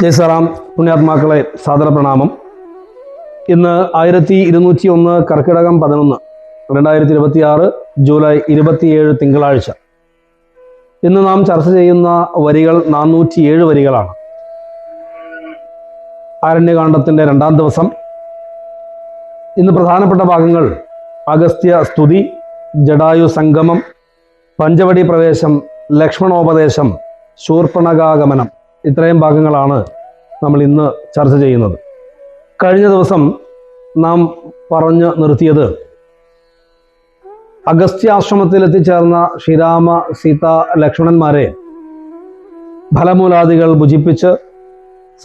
ജയ് സാറാം. പുണ്യാത്മാക്കളെ, സാദര പ്രണാമം. ഇന്ന് 1201 കർക്കിടകം 11 2026 ജൂലൈ 27 തിങ്കളാഴ്ച. ഇന്ന് നാം ചർച്ച ചെയ്യുന്ന വരികൾ 407 വരികളാണ്. ആരണ്യകാണ്ഡത്തിൻ്റെ 2-ാം ദിവസം. ഇന്ന് പ്രധാനപ്പെട്ട ഭാഗങ്ങൾ അഗസ്ത്യ സ്തുതി, ജടായു സംഗമം, പഞ്ചവടി പ്രവേശം, ലക്ഷ്മണോപദേശം, ശൂർപ്പണഖാഗമനം, ഇത്രയും ഭാഗങ്ങളാണ് നമ്മൾ ഇന്ന് ചർച്ച ചെയ്യുന്നത്. കഴിഞ്ഞ ദിവസം നാം പറഞ്ഞു നിർത്തിയത് അഗസ്ത്യാശ്രമത്തിൽ എത്തിച്ചേർന്ന ശ്രീരാമ സീത ലക്ഷ്മണന്മാരെ ഫലമൂലാദികൾ ഭുജിപ്പിച്ച്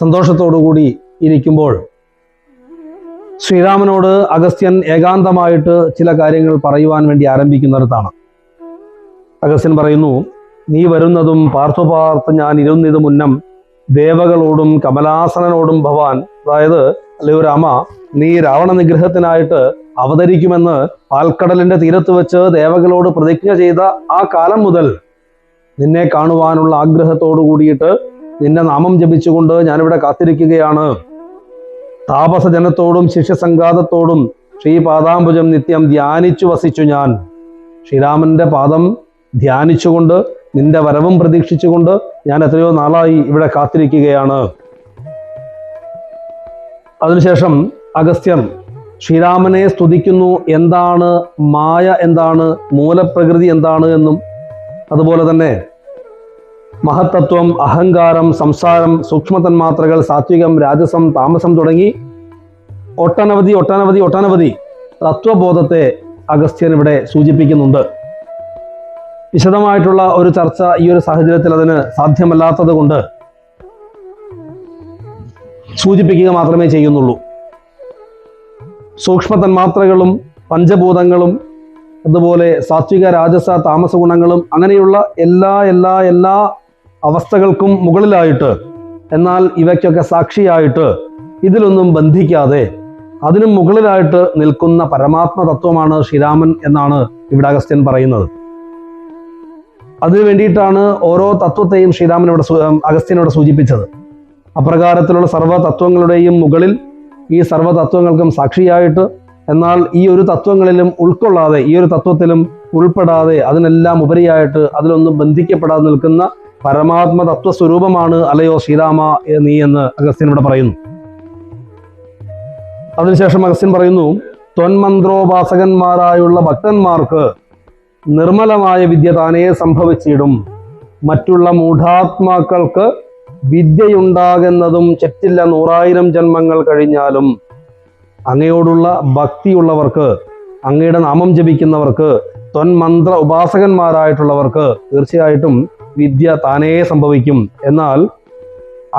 സന്തോഷത്തോടുകൂടി ഇരിക്കുമ്പോൾ ശ്രീരാമനോട് അഗസ്ത്യൻ ഏകാന്തമായിട്ട് ചില കാര്യങ്ങൾ പറയുവാൻ വേണ്ടി ആരംഭിക്കുന്നിടത്താണ്. അഗസ്ത്യൻ പറയുന്നു, നീ വരുന്നതും പാർത്ഥ ഞാൻ ഇരുന്നിതു മുന്നം ദേവകളോടും കമലാസനനോടും ഭവാൻ. അതായത്, അല്ലയോ രാമ, നീ രാവണ നിഗ്രഹത്തിനായിട്ട് അവതരിക്കുമെന്ന് പാൽക്കടലിന്റെ തീരത്ത് വെച്ച് ദേവകളോട് പ്രതിജ്ഞ ചെയ്ത ആ കാലം മുതൽ നിന്നെ കാണുവാനുള്ള ആഗ്രഹത്തോടു കൂടിയിട്ട് നിന്റെ നാമം ജപിച്ചുകൊണ്ട് ഞാനിവിടെ കാത്തിരിക്കുകയാണ്. താപസജനത്തോടും ശിഷ്യസംഘാതത്തോടും ശ്രീപാദാംബുജം നിത്യം ധ്യാനിച്ചു വസിച്ചു ഞാൻ. ശ്രീരാമന്റെ പാദം ധ്യാനിച്ചുകൊണ്ട് നിന്റെ വരവും പ്രതീക്ഷിച്ചുകൊണ്ട് ഞാൻ എത്രയോ നാളായി ഇവിടെ കാത്തിരിക്കുകയാണ്. അതിനുശേഷം അഗസ്ത്യൻ ശ്രീരാമനെ സ്തുതിക്കുന്നു. എന്താണ് മായ, എന്താണ് മൂലപ്രകൃതി, എന്താണ് എന്നും അതുപോലെ തന്നെ മഹത്തത്വം, അഹങ്കാരം, സംസാരം, സൂക്ഷ്മതന്മാത്രകൾ, സാത്വികം, രാജസം, താമസം തുടങ്ങി ഒട്ടനവധി തത്വബോധത്തെ അഗസ്ത്യൻ ഇവിടെ സൂചിപ്പിക്കുന്നുണ്ട്. വിശദമായിട്ടുള്ള ഒരു ചർച്ച ഈ ഒരു സാഹചര്യത്തിൽ അതിന് സാധ്യമല്ലാത്തത് കൊണ്ട് സൂചിപ്പിക്കുക മാത്രമേ ചെയ്യുന്നുള്ളൂ. സൂക്ഷ്മതന്മാത്രകളും പഞ്ചഭൂതങ്ങളും അതുപോലെ സാത്വിക, രാജസ, താമസ ഗുണങ്ങളും അങ്ങനെയുള്ള എല്ലാ അവസ്ഥകൾക്കും മുകളിലായിട്ട്, എന്നാൽ ഇവയ്ക്കൊക്കെ സാക്ഷിയായിട്ട്, ഇതിലൊന്നും ബന്ധിക്കാതെ അതിനും മുകളിലായിട്ട് നിൽക്കുന്ന പരമാത്മ തത്വമാണ് ശ്രീരാമൻ എന്നാണ് ഇവിടെ അഗസ്ത്യൻ പറയുന്നത്. അതിനു വേണ്ടിയിട്ടാണ് ഓരോ തത്വത്തെയും അഗസ്ത്യനോട് സൂചിപ്പിച്ചത്. അപ്രകാരത്തിലുള്ള സർവ്വതത്വങ്ങളുടെയും മുകളിൽ ഈ സർവ്വതത്വങ്ങൾക്കും സാക്ഷിയായിട്ട്, എന്നാൽ ഈ ഒരു തത്വങ്ങളിലും ഉൾക്കൊള്ളാതെ, ഈ ഒരു തത്വത്തിലും ഉൾപ്പെടാതെ, അതിനെല്ലാം ഉപരിയായിട്ട്, അതിലൊന്നും ബന്ധിക്കപ്പെടാതെ നിൽക്കുന്ന പരമാത്മ തത്വസ്വരൂപമാണ് അലയോ ശ്രീരാമ നീ എന്ന് അഗസ്ത്യൻ ഇവിടെ പറയുന്നു. അതിനുശേഷം അഗസ്ത്യൻ പറയുന്നു, ത്വന്മന്ത്രോപാസകന്മാരായുള്ള ഭക്തന്മാർക്ക് നിർമ്മലമായ വിദ്യ താനേ സംഭവിച്ചിടും. മറ്റുള്ള മൂഢാത്മാക്കൾക്ക് വിദ്യയുണ്ടാകുന്നതും ചെറ്റില്ല 100,000 ജന്മങ്ങൾ കഴിഞ്ഞാലും. അങ്ങയോടുള്ള ഭക്തിയുള്ളവർക്ക്, അങ്ങയുടെ നാമം ജപിക്കുന്നവർക്ക്, ത്വന്മന്ത്ര ഉപാസകന്മാരായിട്ടുള്ളവർക്ക് തീർച്ചയായിട്ടും വിദ്യ താനേ സംഭവിക്കും. എന്നാൽ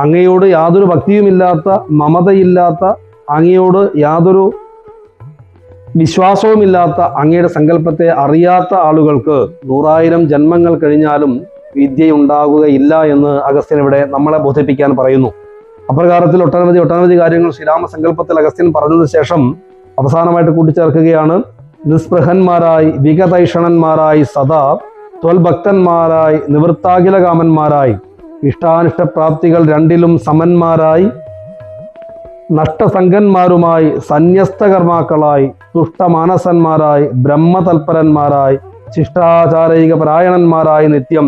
അങ്ങയോട് യാതൊരു ഭക്തിയുമില്ലാത്ത, മമതയില്ലാത്ത, അങ്ങയോട് യാതൊരു വിശ്വാസവുമില്ലാത്ത, അങ്ങയുടെ സങ്കല്പത്തെ അറിയാത്ത ആളുകൾക്ക് 100,000 ജന്മങ്ങൾ കഴിഞ്ഞാലും വിദ്യയുണ്ടാകുകയില്ല എന്ന് അഗസ്ത്യൻ ഇവിടെ നമ്മളെ ബോധിപ്പിക്കാൻ പറയുന്നു. അപ്രകാരത്തിൽ ഒട്ടനവധി കാര്യങ്ങൾ ശ്രീരാമസങ്കല്പത്തിൽ അഗസ്ത്യൻ പറഞ്ഞതിന് ശേഷം അവസാനമായിട്ട് കൂട്ടിച്ചേർക്കുകയാണ്. നിസ്പൃഹന്മാരായി, വിഗതൈഷണന്മാരായി, സദാ ത്വൽഭക്തന്മാരായി, നിവൃത്താഖിലകാമന്മാരായി, ഇഷ്ടാനിഷ്ടപ്രാപ്തികൾ രണ്ടിലും സമന്മാരായി, നഷ്ടസംഘന്മാരുമായി, സന്യസ്തകർമാക്കളായി, തുഷ്ടമാനസന്മാരായി, ബ്രഹ്മതൽപരന്മാരായി, ശിഷ്ടാചാരൈക പരായണന്മാരായി, നിത്യം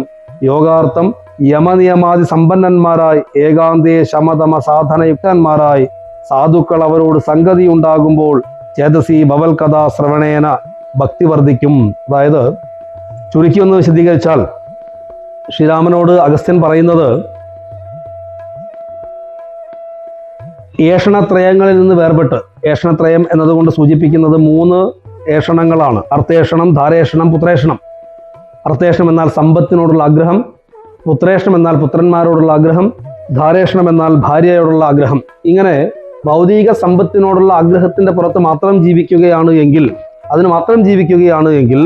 യോഗാർത്ഥം യമനിയമാതി സമ്പന്നന്മാരായി, ഏകാന്തേ ശമതമ സാധനയുക്തന്മാരായി, സാധുക്കൾ അവരോട് സംഗതി ഉണ്ടാകുമ്പോൾ ചേതസി ഭവൽ കഥാ ശ്രവണേന ഭക്തി വർദ്ധിക്കും. അതായത്, ചുരുക്കി ഒന്ന് വിശദീകരിച്ചാൽ ശ്രീരാമനോട് അഗസ്ത്യൻ പറയുന്നത്, ഏഷണത്രയങ്ങളിൽ നിന്ന് വേർപെട്ട്, ഏഷണത്രയം എന്നതുകൊണ്ട് സൂചിപ്പിക്കുന്നത് 3 ഏഷണങ്ങളാണ്. അർത്ഥേഷണം, ധാരേഷണം, പുത്രേഷണം. അർത്ഥേഷണം എന്നാൽ സമ്പത്തിനോടുള്ള ആഗ്രഹം, പുത്രേഷണം എന്നാൽ പുത്രന്മാരോടുള്ള ആഗ്രഹം, ധാരേഷണം എന്നാൽ ഭാര്യയോടുള്ള ആഗ്രഹം. ഇങ്ങനെ ഭൗതിക സമ്പത്തിനോടുള്ള ആഗ്രഹത്തിന്റെ പുറത്ത് മാത്രം ജീവിക്കുകയാണ് എങ്കിൽ, അതിന് മാത്രം ജീവിക്കുകയാണ് എങ്കിൽ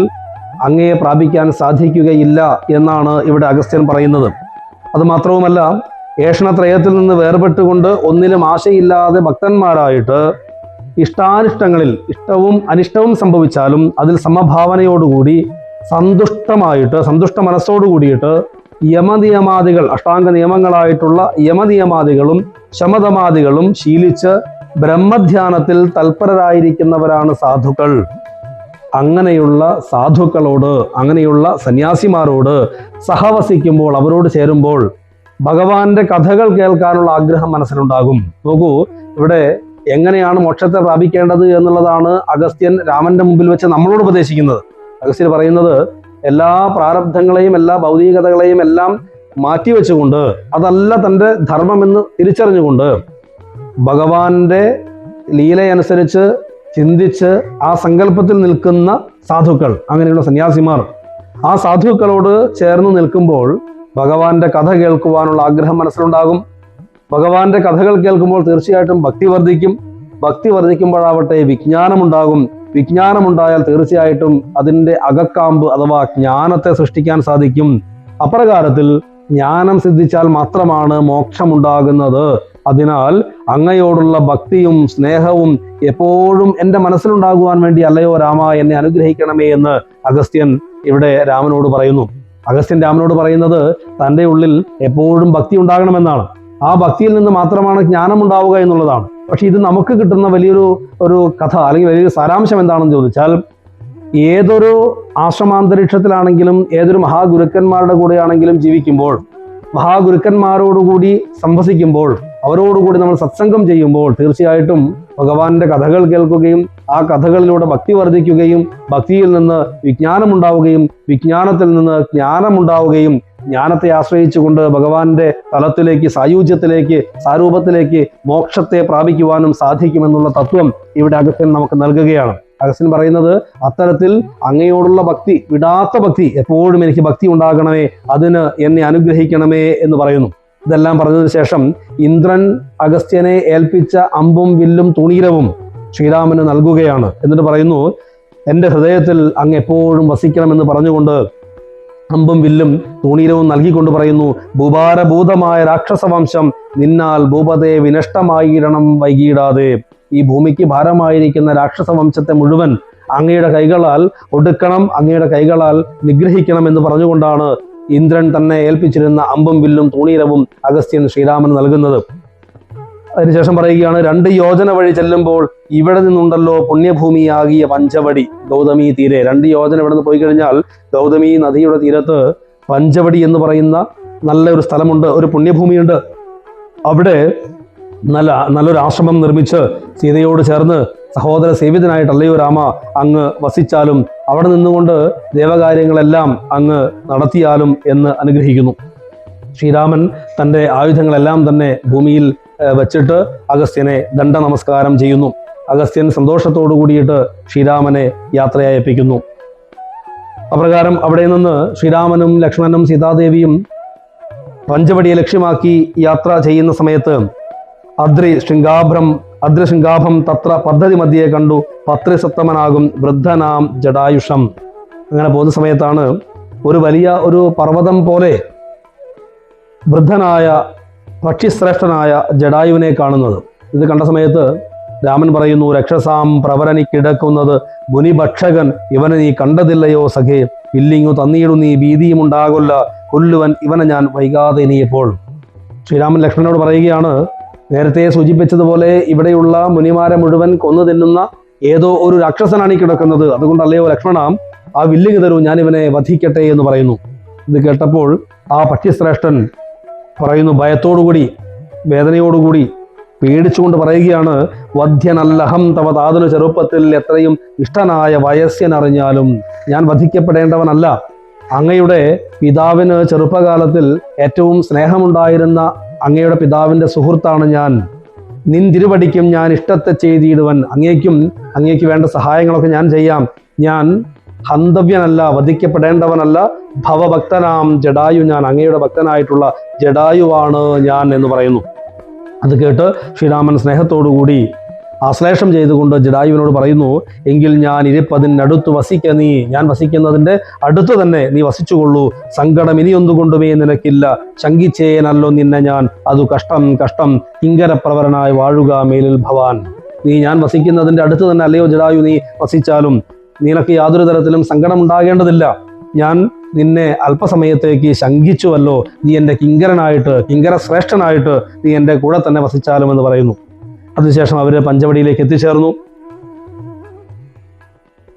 അങ്ങയെ പ്രാപിക്കാൻ സാധിക്കുകയില്ല എന്നാണ് ഇവിടെ അഗസ്ത്യൻ പറയുന്നത്. അതുമാത്രവുമല്ല, ഏഷണത്രയത്തിൽ നിന്ന് വേർപെട്ടുകൊണ്ട് ഒന്നിലും ആശയില്ലാതെ ഭക്തന്മാരായിട്ട് ഇഷ്ടാനിഷ്ടങ്ങളിൽ, ഇഷ്ടവും അനിഷ്ടവും സംഭവിച്ചാലും അതിൽ സമഭാവനയോടുകൂടി സന്തുഷ്ട മനസ്സോടു കൂടിയിട്ട് യമനിയമാദികൾ, അഷ്ടാംഗ നിയമങ്ങളായിട്ടുള്ള യമനിയമാദികളും ശമതമാദികളും ശീലിച്ച് ബ്രഹ്മധ്യാനത്തിൽ തൽപരരായിരിക്കുന്നവരാണ് സാധുക്കൾ. അങ്ങനെയുള്ള സാധുക്കളോട്, അങ്ങനെയുള്ള സന്യാസിമാരോട് സഹവസിക്കുമ്പോൾ, അവരോട് ചേരുമ്പോൾ ഭഗവാന്റെ കഥകൾ കേൾക്കാനുള്ള ആഗ്രഹം മനസ്സിലുണ്ടാകും. നോക്കൂ, ഇവിടെ എങ്ങനെയാണ് മോക്ഷത്തെ പ്രാപിക്കേണ്ടത് എന്നുള്ളതാണ് അഗസ്ത്യൻ രാമന്റെ മുമ്പിൽ വെച്ച് നമ്മളോട് ഉപദേശിക്കുന്നത്. അഗസ്ത്യൻ പറയുന്നത് എല്ലാ പ്രാരബ്ധങ്ങളെയും എല്ലാ ഭൗതികതകളെയും എല്ലാം മാറ്റിവെച്ചുകൊണ്ട്, അതല്ല തൻ്റെ ധർമ്മമെന്ന് തിരിച്ചറിഞ്ഞുകൊണ്ട് ഭഗവാന്റെ ലീലയനുസരിച്ച് ചിന്തിച്ച് ആ സങ്കല്പത്തിൽ നിൽക്കുന്ന സാധുക്കൾ, അങ്ങനെയുള്ള സന്യാസിമാർ, ആ സാധുക്കളോട് ചേർന്ന് നിൽക്കുമ്പോൾ ഭഗവാന്റെ കഥ കേൾക്കുവാനുള്ള ആഗ്രഹം മനസ്സിലുണ്ടാകും. ഭഗവാന്റെ കഥകൾ കേൾക്കുമ്പോൾ തീർച്ചയായിട്ടും ഭക്തി വർദ്ധിക്കും. ഭക്തി വർദ്ധിക്കുമ്പോഴാവട്ടെ വിജ്ഞാനമുണ്ടാകും. വിജ്ഞാനമുണ്ടായാൽ തീർച്ചയായിട്ടും അതിൻ്റെ അകക്കാമ്പ് അഥവാ ജ്ഞാനത്തെ സൃഷ്ടിക്കാൻ സാധിക്കും. അപ്രകാരത്തിൽ ജ്ഞാനം സിദ്ധിച്ചാൽ മാത്രമാണ് മോക്ഷമുണ്ടാകുന്നത്. അതിനാൽ അങ്ങയോടുള്ള ഭക്തിയും സ്നേഹവും എപ്പോഴും എൻ്റെ മനസ്സിലുണ്ടാകുവാൻ വേണ്ടി അല്ലയോ രാമ എന്നെ അനുഗ്രഹിക്കണമേ എന്ന് അഗസ്ത്യൻ ഇവിടെ രാമനോട് പറയുന്നു. അഗസ്ത്യൻ രാമനോട് പറയുന്നത് തൻ്റെ ഉള്ളിൽ എപ്പോഴും ഭക്തി ഉണ്ടാകണമെന്നാണ്. ആ ഭക്തിയിൽ നിന്ന് മാത്രമാണ് ജ്ഞാനം ഉണ്ടാവുക എന്നുള്ളതാണ്. പക്ഷെ ഇത് നമുക്ക് കിട്ടുന്ന വലിയൊരു കഥ അല്ലെങ്കിൽ വലിയൊരു സാരാംശം എന്താണെന്ന് ചോദിച്ചാൽ, ഏതൊരു ആശ്രമാന്തരീക്ഷത്തിലാണെങ്കിലും ഏതൊരു മഹാഗുരുക്കന്മാരുടെ കൂടെയാണെങ്കിലും ജീവിക്കുമ്പോൾ, മഹാഗുരുക്കന്മാരോടുകൂടി സംവസിക്കുമ്പോൾ, അവരോടുകൂടി നമ്മൾ സത്സംഗം ചെയ്യുമ്പോൾ തീർച്ചയായിട്ടും ഭഗവാന്റെ കഥകൾ കേൾക്കുകയും ആ കഥകളിലൂടെ ഭക്തി വർദ്ധിക്കുകയും ഭക്തിയിൽ നിന്ന് വിജ്ഞാനമുണ്ടാവുകയും വിജ്ഞാനത്തിൽ നിന്ന് ജ്ഞാനമുണ്ടാവുകയും ജ്ഞാനത്തെ ആശ്രയിച്ചുകൊണ്ട് ഭഗവാന്റെ തലത്തിലേക്ക്, സായൂജ്യത്തിലേക്ക്, സാരൂപത്തിലേക്ക് മോക്ഷത്തെ പ്രാപിക്കുവാനും സാധിക്കുമെന്നുള്ള തത്വം ഇവിടെ അഗസ്ത്യൻ നമുക്ക് നൽകുകയാണ്. അഗസ്ത്യൻ പറയുന്നത് അത്തരത്തിൽ അങ്ങയോടുള്ള ഭക്തി, വിടാത്ത ഭക്തി, എപ്പോഴും എനിക്ക് ഭക്തി ഉണ്ടാകണമേ, അതിന് എന്നെ അനുഗ്രഹിക്കണമേ എന്ന് പറയുന്നു. ഇതെല്ലാം പറഞ്ഞതിന് ശേഷം ഇന്ദ്രൻ അഗസ്ത്യനെ ഏൽപ്പിച്ച അമ്പും വില്ലും തുണീരവും ശ്രീരാമന് നൽകുകയാണ്. എന്നിട്ട് പറയുന്നു, എൻ്റെ ഹൃദയത്തിൽ അങ്ങ് എപ്പോഴും വസിക്കണമെന്ന് പറഞ്ഞുകൊണ്ട് അമ്പും വില്ലും തുണീരവും നൽകിക്കൊണ്ട് പറയുന്നു, ഭൂഭാരഭൂതമായ രാക്ഷസവംശം നിന്നാൽ ഭൂപതേ വിനഷ്ടമായിടണം വൈകിടാതെ. ഈ ഭൂമിക്ക് ഭാരമായിരിക്കുന്ന രാക്ഷസവംശത്തെ മുഴുവൻ അങ്ങയുടെ കൈകളാൽ ഒടുക്കണം, അങ്ങയുടെ കൈകളാൽ നിഗ്രഹിക്കണം എന്ന് പറഞ്ഞുകൊണ്ടാണ് ഇന്ദ്രൻ തന്നെ ഏൽപ്പിച്ചിരുന്ന അമ്പും വില്ലും തുണീരവും അഗസ്ത്യൻ ശ്രീരാമന് നൽകുന്നത്. അതിനുശേഷം പറയുകയാണ്, 2 യോജന വഴി ചെല്ലുമ്പോൾ ഇവിടെ നിന്നുണ്ടല്ലോ പുണ്യഭൂമിയാകിയ പഞ്ചവടി ഗൗതമി തീരെ. 2 യോജന ഇവിടെ നിന്ന് പോയി കഴിഞ്ഞാൽ ഗൗതമി നദിയുടെ തീരത്ത് പഞ്ചവടി എന്ന് പറയുന്ന നല്ലൊരു സ്ഥലമുണ്ട്, ഒരു പുണ്യഭൂമിയുണ്ട്. അവിടെ നല്ലൊരു ആശ്രമം നിർമ്മിച്ച് സീതയോട് ചേർന്ന് സഹോദര സേവിതനായിട്ടല്ലയോ രാമ അങ്ങ് വസിച്ചാലും അവിടെ നിന്നുകൊണ്ട് ദേവകാര്യങ്ങളെല്ലാം അങ്ങ് നടത്തിയാലും എന്ന് അനുഗ്രഹിക്കുന്നു. ശ്രീരാമൻ തൻ്റെ ആയുധങ്ങളെല്ലാം തന്നെ ഭൂമിയിൽ വച്ചിട്ട് അഗസ്ത്യനെ ദണ്ഡ നമസ്കാരം ചെയ്യുന്നു. അഗസ്ത്യൻ സന്തോഷത്തോടു കൂടിയിട്ട് ശ്രീരാമനെ യാത്രയയപ്പിക്കുന്നു. അപ്രകാരം അവിടെ നിന്ന് ശ്രീരാമനും ലക്ഷ്മണനും സീതാദേവിയും പഞ്ചവടിയെ ലക്ഷ്യമാക്കി യാത്ര ചെയ്യുന്ന സമയത്ത് അദ്രിശൃംഗാഭം തത്ര പദ്ധതി മധ്യേ കണ്ടു പത്രിസത്തമനാകും വൃദ്ധനാം ജടായുഷം. അങ്ങനെ പോകുന്ന സമയത്താണ് ഒരു പർവ്വതം പോലെ വൃദ്ധനായ പക്ഷിശ്രേഷ്ഠനായ ജടായുവിനെ കാണുന്നത്. ഇത് കണ്ട സമയത്ത് രാമൻ പറയുന്നു, രക്ഷസാം പ്രവരനി കിടക്കുന്നത് മുനിഭക്ഷകൻ ഇവനെ നീ കണ്ടതില്ലയോ സഖേ, ഇല്ലിങ്ങു തന്നീടു നീ ഭീതിയും ഉണ്ടാകൊല്ല, കൊല്ലുവൻ ഇവനെ ഞാൻ വൈകാതെ ഇനിയപ്പോൾ. ശ്രീരാമൻ ലക്ഷ്മണനോട് പറയുകയാണ്, നേരത്തെ സൂചിപ്പിച്ചതുപോലെ ഇവിടെയുള്ള മുനിമാരെ മുഴുവൻ കൊന്നു തിന്നുന്ന ഏതോ ഒരു രാക്ഷസനാണ് ഈ കിടക്കുന്നത്. അതുകൊണ്ടല്ലയോ ലക്ഷ്മണ, ആ വില്ലിങ് തരൂ, ഞാനിവനെ വധിക്കട്ടെ എന്ന് പറയുന്നു. ഇത് കേട്ടപ്പോൾ ആ പക്ഷിശ്രേഷ്ഠൻ പറയുന്നു, ഭയത്തോടുകൂടി വേദനയോടുകൂടി പേടിച്ചുകൊണ്ട് പറയുകയാണ്, വധ്യനല്ലഹം തവ താതനു ചെറുപ്പത്തിൽ എത്രയും ഇഷ്ടനായ വയസ്യനറിഞ്ഞാലും ഞാൻ വധിക്കപ്പെടേണ്ടവനല്ല. അങ്ങയുടെ പിതാവിന് ചെറുപ്പകാലത്തിൽ ഏറ്റവും സ്നേഹമുണ്ടായിരുന്ന അങ്ങയുടെ പിതാവിൻ്റെ സുഹൃത്താണ് ഞാൻ. നിൻ തിരുവടിക്കും ഞാൻ ഇഷ്ടത്തെ ചെയ്തിടുവൻ. അങ്ങേക്ക് വേണ്ട സഹായങ്ങളൊക്കെ ഞാൻ ചെയ്യാം. ഞാൻ ഹന്തവ്യനല്ല, വധിക്കപ്പെടേണ്ടവനല്ല. ഭവഭക്തനാം ജഡായു, ഞാൻ അങ്ങയുടെ ഭക്തനായിട്ടുള്ള ജഡായുവാണ് ഞാൻ എന്ന് പറയുന്നു. അത് കേട്ട് ശ്രീരാമൻ സ്നേഹത്തോടുകൂടി ആശ്ലേഷം ചെയ്തുകൊണ്ട് ജഡായുവിനോട് പറയുന്നു, എങ്കിൽ ഞാൻ ഇരിപ്പതിനടുത്ത് വസിക്ക നീ, ഞാൻ വസിക്കുന്നതിൻ്റെ അടുത്ത് തന്നെ നീ വസിച്ചുകൊള്ളൂ. സങ്കടം ഇനിയൊന്നുകൊണ്ടുമേ നിനക്കില്ല, ശങ്കിച്ചേനല്ലോ നിന്നെ ഞാൻ, അതു കഷ്ടം കഷ്ടം കിങ്കരപ്രവരനായി വാഴുക മേലിൽ ഭവാൻ. നീ ഞാൻ വസിക്കുന്നതിൻ്റെ അടുത്ത് തന്നെ അല്ലയോ ജഡായു നീ വസിച്ചാലും നിനക്ക് യാതൊരു തരത്തിലും സങ്കടം ഉണ്ടാകേണ്ടതില്ല. ഞാൻ നിന്നെ അല്പസമയത്തേക്ക് ശങ്കിച്ചുവല്ലോ, നീ എൻ്റെ കിങ്കര ശ്രേഷ്ഠനായിട്ട് നീ എൻ്റെ കൂടെ തന്നെ വസിച്ചാലും എന്ന് പറയുന്നു. അതിനുശേഷം അവർ പഞ്ചവടിയിലേക്ക് എത്തിച്ചേർന്നു.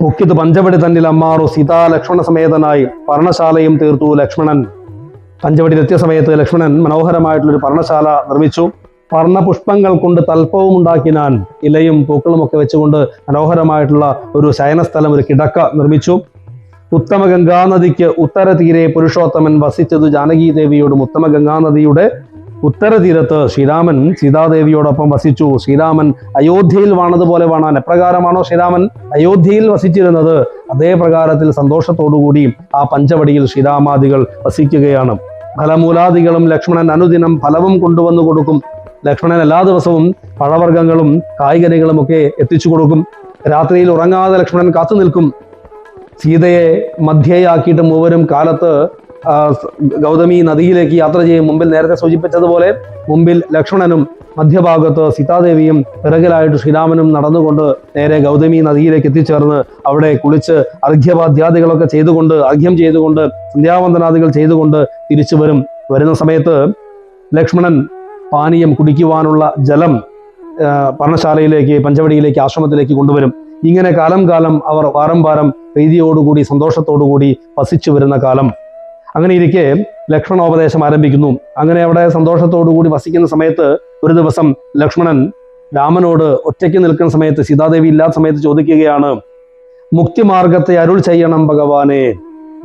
മുഖ്യത് പഞ്ചവടി തന്നിൽ അമ്മാറു സീതാ ലക്ഷ്മണ സമേതനായി പർണശാലയും തീർത്തു ലക്ഷ്മണൻ. പഞ്ചവടിയിലെത്തിയ സമയത്ത് ലക്ഷ്മണൻ മനോഹരമായിട്ടുള്ളൊരു പർണശാല നിർമ്മിച്ചു. പർണപുഷ്പങ്ങൾ കൊണ്ട് തൽപ്പവും ഉണ്ടാക്കിനാൻ, ഇലയും പൂക്കളുമൊക്കെ വെച്ചുകൊണ്ട് മനോഹരമായിട്ടുള്ള ഒരു ശയനസ്ഥലം, ഒരു കിടക്ക നിർമ്മിച്ചു. ഉത്തമ ഗംഗാനദിക്ക് ഉത്തര തീരെ പുരുഷോത്തമൻ വസിച്ചത് ജാനകി ദേവിയോടും. ഉത്തമ ഗംഗാനദിയുടെ ഉത്തര തീരത്ത് ശ്രീരാമൻ സീതാദേവിയോടൊപ്പം വസിച്ചു. ശ്രീരാമൻ അയോധ്യയിൽ വാണതുപോലെ വാണാൻ എപ്രകാരമാണോ ശ്രീരാമൻ അയോധ്യയിൽ വസിച്ചിരുന്നത്, അതേ പ്രകാരത്തിൽ സന്തോഷത്തോടുകൂടി ആ പഞ്ചവടിയിൽ ശ്രീരാമാദികൾ വസിക്കുകയാണ്. ഫലമൂലാദികളും ലക്ഷ്മണൻ അനുദിനം ഫലവും കൊണ്ടുവന്നു കൊടുക്കും. ലക്ഷ്മണൻ എല്ലാ ദിവസവും പഴവർഗ്ഗങ്ങളും കായ്കനികളും ഒക്കെ എത്തിച്ചു കൊടുക്കും. രാത്രിയിൽ ഉറങ്ങാതെ ലക്ഷ്മണൻ കാത്തു നിൽക്കും. സീതയെ മധ്യയാക്കിയിട്ട് മൂവരും കാലത്ത് ഗൗതമി നദിയിലേക്ക് യാത്ര ചെയ്യും. മുമ്പിൽ നേരത്തെ സൂചിപ്പിച്ചതുപോലെ മുമ്പിൽ ലക്ഷ്മണനും മധ്യഭാഗത്ത് സീതാദേവിയും പിറകിലായിട്ട് ശ്രീരാമനും നടന്നുകൊണ്ട് നേരെ ഗൗതമി നദിയിലേക്ക് എത്തിച്ചേർന്ന് അവിടെ കുളിച്ച് അർഘ്യപാദ്യാദികളൊക്കെ അർഘ്യം ചെയ്തുകൊണ്ട് സന്ധ്യാവന്ദനാദികൾ ചെയ്തുകൊണ്ട് തിരിച്ചു വരും. വരുന്ന സമയത്ത് ലക്ഷ്മണൻ പാനീയം കുടിക്കുവാനുള്ള ജലം പർണശാലയിലേക്ക്, പഞ്ചവടിയിലേക്ക്, ആശ്രമത്തിലേക്ക് കൊണ്ടുവരും. ഇങ്ങനെ കാലം അവർ വാരം പ്രീതിയോടുകൂടി സന്തോഷത്തോടുകൂടി വസിച്ചു വരുന്ന കാലം. അങ്ങനെ ഇരിക്കെ ലക്ഷ്മണോപദേശം ആരംഭിക്കുന്നു. അങ്ങനെ അവിടെ സന്തോഷത്തോടുകൂടി വസിക്കുന്ന സമയത്ത് ഒരു ദിവസം ലക്ഷ്മണൻ രാമനോട് ഒറ്റയ്ക്ക് നിൽക്കുന്ന സമയത്ത്, സീതാദേവി ഇല്ലാത്ത സമയത്ത് ചോദിക്കുകയാണ്, മുക്തിമാർഗത്തെ അരുൾ ചെയ്യണം ഭഗവാനെ,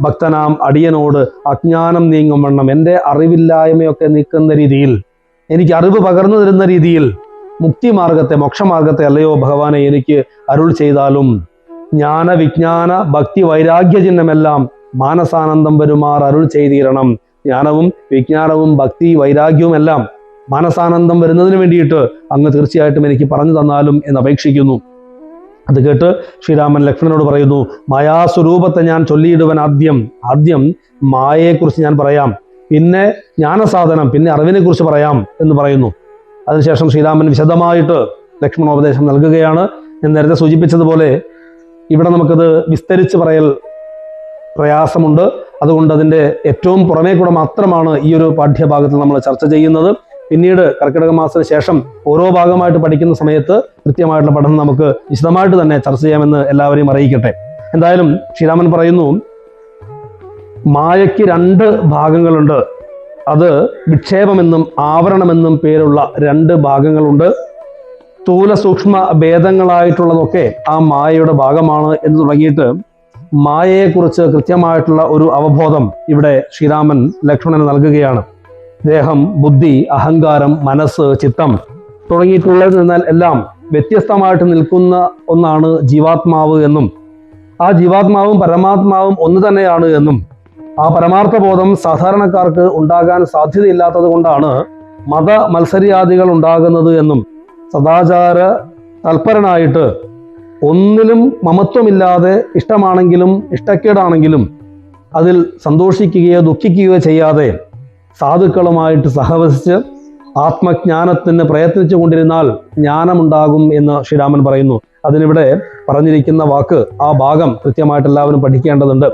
ഭക്തനാം അടിയനോട് അജ്ഞാനം നീങ്ങും വണ്ണം, എൻ്റെ അറിവില്ലായ്മയൊക്കെ നീക്കുന്ന രീതിയിൽ, എനിക്ക് അറിവ് പകർന്നു തരുന്ന രീതിയിൽ മുക്തിമാർഗത്തെ, മോക്ഷമാർഗത്തെ അല്ലയോ ഭഗവാനെ എനിക്ക് അരുൾ ചെയ്താലും, ജ്ഞാന വിജ്ഞാന ഭക്തി വൈരാഗ്യചിഹ്നമെല്ലാം മാനസാനന്ദം വരുമാർ അരുൾ ചെയ്തിരണം. ജ്ഞാനവും വിജ്ഞാനവും ഭക്തി വൈരാഗ്യവും എല്ലാം മാനസാനന്ദം വരുന്നതിന് വേണ്ടിയിട്ട് അങ്ങ് തീർച്ചയായിട്ടും എനിക്ക് പറഞ്ഞു തന്നാലും എന്ന് അപേക്ഷിക്കുന്നു. അത് കേട്ട് ശ്രീരാമൻ ലക്ഷ്മണനോട് പറയുന്നു, മായാസ്വരൂപത്തെ ഞാൻ ചൊല്ലിയിടുവൻ. ആദ്യം മായയെക്കുറിച്ച് ഞാൻ പറയാം, പിന്നെ ജ്ഞാനസാധനം, പിന്നെ അറിവിനെ കുറിച്ച് പറയാം എന്ന് പറയുന്നു. അതിനുശേഷം ശ്രീരാമൻ വിശദമായിട്ട് ലക്ഷ്മണോപദേശം നൽകുകയാണ്. ഞാൻ നേരത്തെ സൂചിപ്പിച്ചതുപോലെ ഇവിടെ നമുക്കത് വിസ്തരിച്ച് പറയൽ പ്രയാസമുണ്ട്. അതുകൊണ്ട് അതിൻ്റെ ഏറ്റവും പുറമേ കൂടെ മാത്രമാണ് ഈ ഒരു പാഠ്യഭാഗത്തിൽ നമ്മൾ ചർച്ച ചെയ്യുന്നത്. പിന്നീട് കർക്കിടക മാസത്തിന് ശേഷം ഓരോ ഭാഗമായിട്ട് പഠിക്കുന്ന സമയത്ത് കൃത്യമായിട്ടുള്ള പഠനം നമുക്ക് വിശദമായിട്ട് തന്നെ ചർച്ച ചെയ്യാമെന്ന് എല്ലാവരെയും അറിയിക്കട്ടെ. എന്തായാലും ശ്രീരാമൻ പറയുന്നു, മായയ്ക്ക് 2 ഭാഗങ്ങളുണ്ട്. അത് വിക്ഷേപമെന്നും ആവരണമെന്നും പേരുള്ള 2 ഭാഗങ്ങളുണ്ട്. സ്ഥൂല സൂക്ഷ്മ ഭേദങ്ങളായിട്ടുള്ളതൊക്കെ ആ മായയുടെ ഭാഗമാണ് എന്ന് തുടങ്ങിയിട്ട് മായയെക്കുറിച്ച് കൃത്യമായിട്ടുള്ള ഒരു അവബോധം ഇവിടെ ശ്രീരാമൻ ലക്ഷ്മണന് നൽകുകയാണ്. ദേഹം, ബുദ്ധി, അഹങ്കാരം, മനസ്സ്, ചിത്തം തുടങ്ങിയിട്ടുള്ളതിൽ നിന്നാൽ എല്ലാം വ്യത്യസ്തമായിട്ട് നിൽക്കുന്ന ഒന്നാണ് ജീവാത്മാവ് എന്നും, ആ ജീവാത്മാവും പരമാത്മാവും ഒന്ന് തന്നെയാണ് എന്നും, ആ പരമാർത്ഥബോധം സാധാരണക്കാർക്ക് ഉണ്ടാകാൻ സാധ്യതയില്ലാത്തത് കൊണ്ടാണ് മത മത്സര്യാദികൾ ഉണ്ടാകുന്നത് എന്നും, സദാചാര തൽപരനായിട്ട് ഒന്നിലും മമത്വമില്ലാതെ ഇഷ്ടമാണെങ്കിലും ഇഷ്ടക്കേടാണെങ്കിലും അതിൽ സന്തോഷിക്കുകയോ ദുഃഖിക്കുകയോ ചെയ്യാതെ സാധുക്കളുമായിട്ട് സഹവസിച്ച് ആത്മജ്ഞാനത്തിന് പ്രയത്നിച്ചു കൊണ്ടിരുന്നാൽ ജ്ഞാനമുണ്ടാകും എന്ന് ശ്രീരാമൻ പറയുന്നു. അതിനിവിടെ പറഞ്ഞിരിക്കുന്ന വാക്ക്, ആ ഭാഗം കൃത്യമായിട്ട് എല്ലാവരും പഠിക്കേണ്ടതുണ്ട്.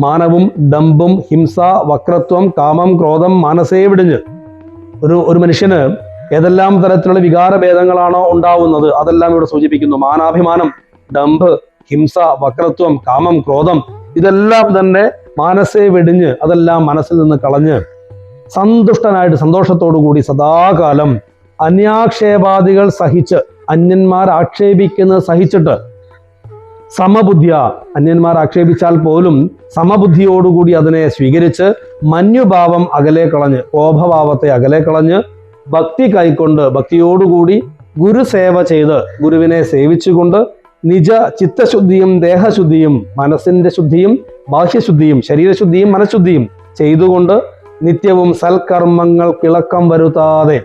മാനവും ഡംബും ഹിംസ വക്രത്വം കാമം ക്രോധം മാനസേ വിടിഞ്ഞ് ഒരു മനുഷ്യന് ഏതെല്ലാം തരത്തിലുള്ള വികാരഭേദങ്ങളാണോ ഉണ്ടാവുന്നത് അതെല്ലാം ഇവിടെ സൂചിപ്പിക്കുന്നു. മാനാഭിമാനം, ഡംബ്, ഹിംസ, വക്രത്വം, കാമം, ക്രോധം ഇതെല്ലാം തന്നെ മാനസേ വെടിഞ്ഞ് അതെല്ലാം മനസ്സിൽ നിന്ന് കളഞ്ഞ് സന്തുഷ്ടനായിട്ട് സന്തോഷത്തോടുകൂടി സദാകാലം അന്യാക്ഷേപാദികൾ സഹിച്ച്, അന്യന്മാർ ആക്ഷേപിക്കുന്നത് സഹിച്ചിട്ട് സമബുദ്ധിയ, അന്യന്മാർ ആക്ഷേപിച്ചാൽ പോലും സമബുദ്ധിയോടുകൂടി അതിനെ സ്വീകരിച്ച് മന്യുഭാവം അകലെ കളഞ്ഞ്, കോപഭാവത്തെ അകലെ കളഞ്ഞ് ഭക്തി കൈക്കൊണ്ട് ഭക്തിയോടുകൂടി ഗുരുസേവ ചെയ്ത് ഗുരുവിനെ സേവിച്ചുകൊണ്ട് നിജ ചിത്തശുദ്ധിയും ദേഹശുദ്ധിയും മനസ്സിന്റെ ശുദ്ധിയും ബാഹ്യശുദ്ധിയും ശരീരശുദ്ധിയും മനഃശുദ്ധിയും ചെയ്തുകൊണ്ട് നിത്യവും സൽക്കർമ്മങ്ങൾ കിളക്കം വരുത്താതെ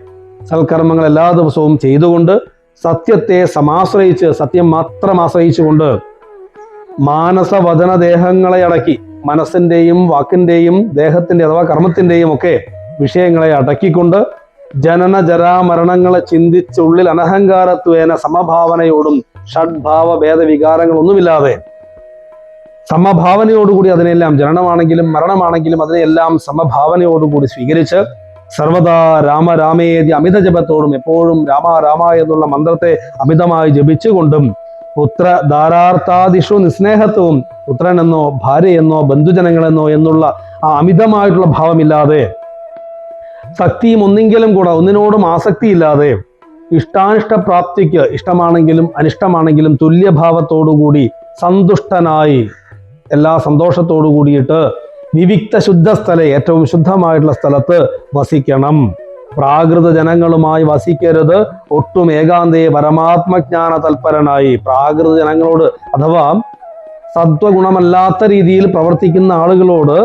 സൽക്കർമ്മങ്ങൾ എല്ലാ ദിവസവും ചെയ്തുകൊണ്ട് സത്യത്തെ സമാശ്രയിച്ച്, സത്യം മാത്രം ആശ്രയിച്ചുകൊണ്ട് മാനസവചന ദേഹങ്ങളെ അടക്കി, മനസ്സിന്റെയും വാക്കിന്റെയും ദേഹത്തിന്റെ അഥവാ കർമ്മത്തിന്റെയും ഒക്കെ വിഷയങ്ങളെ അടക്കിക്കൊണ്ട് ജനന ജരാമരണങ്ങളെ ചിന്തിച്ചുള്ളിൽ അനഹങ്കാരത്വേന സമഭാവനയോടും ഷഡ്ഭാവ ഭേദവികാരങ്ങളൊന്നുമില്ലാതെ സമഭാവനയോടുകൂടി അതിനെല്ലാം, ജനനമാണെങ്കിലും മരണമാണെങ്കിലും അതിനെല്ലാം സമഭാവനയോടുകൂടി സ്വീകരിച്ച് സർവദാ രാമ രാമേതി അമിത ജപത്തോടും എപ്പോഴും രാമ രാമ എന്നുള്ള മന്ത്രത്തെ അമിതമായി ജപിച്ചുകൊണ്ടും പുത്രധാരാർത്ഥാദിഷു നിസ്നേഹത്വവും പുത്രനെന്നോ ഭാര്യയെന്നോ ബന്ധുജനങ്ങളെന്നോ എന്നുള്ള ആ അമിതമായിട്ടുള്ള ഭാവമില്ലാതെ, ശക്തിയും ഒന്നെങ്കിലും കൂടെ ഒന്നിനോടും ആസക്തിയില്ലാതെ, ഇഷ്ടാനിഷ്ടപ്രാപ്തിക്ക് ഇഷ്ടമാണെങ്കിലും അനിഷ്ടമാണെങ്കിലും തുല്യഭാവത്തോടുകൂടി സന്തുഷ്ടനായി എല്ലാ സന്തോഷത്തോടു കൂടിയിട്ട് വിവിക്ത ശുദ്ധസ്ഥല, ഏറ്റവും ശുദ്ധമായിട്ടുള്ള സ്ഥലത്ത് വസിക്കണം. പ്രാകൃത ജനങ്ങളുമായി വസിക്കരുത്. ഒട്ടും ഏകാന്തയെ പരമാത്മജ്ഞാന തൽപരനായി പ്രാകൃത ജനങ്ങളോട് അഥവാ സത്വഗുണമല്ലാത്ത രീതിയിൽ പ്രവർത്തിക്കുന്ന ആളുകളോട്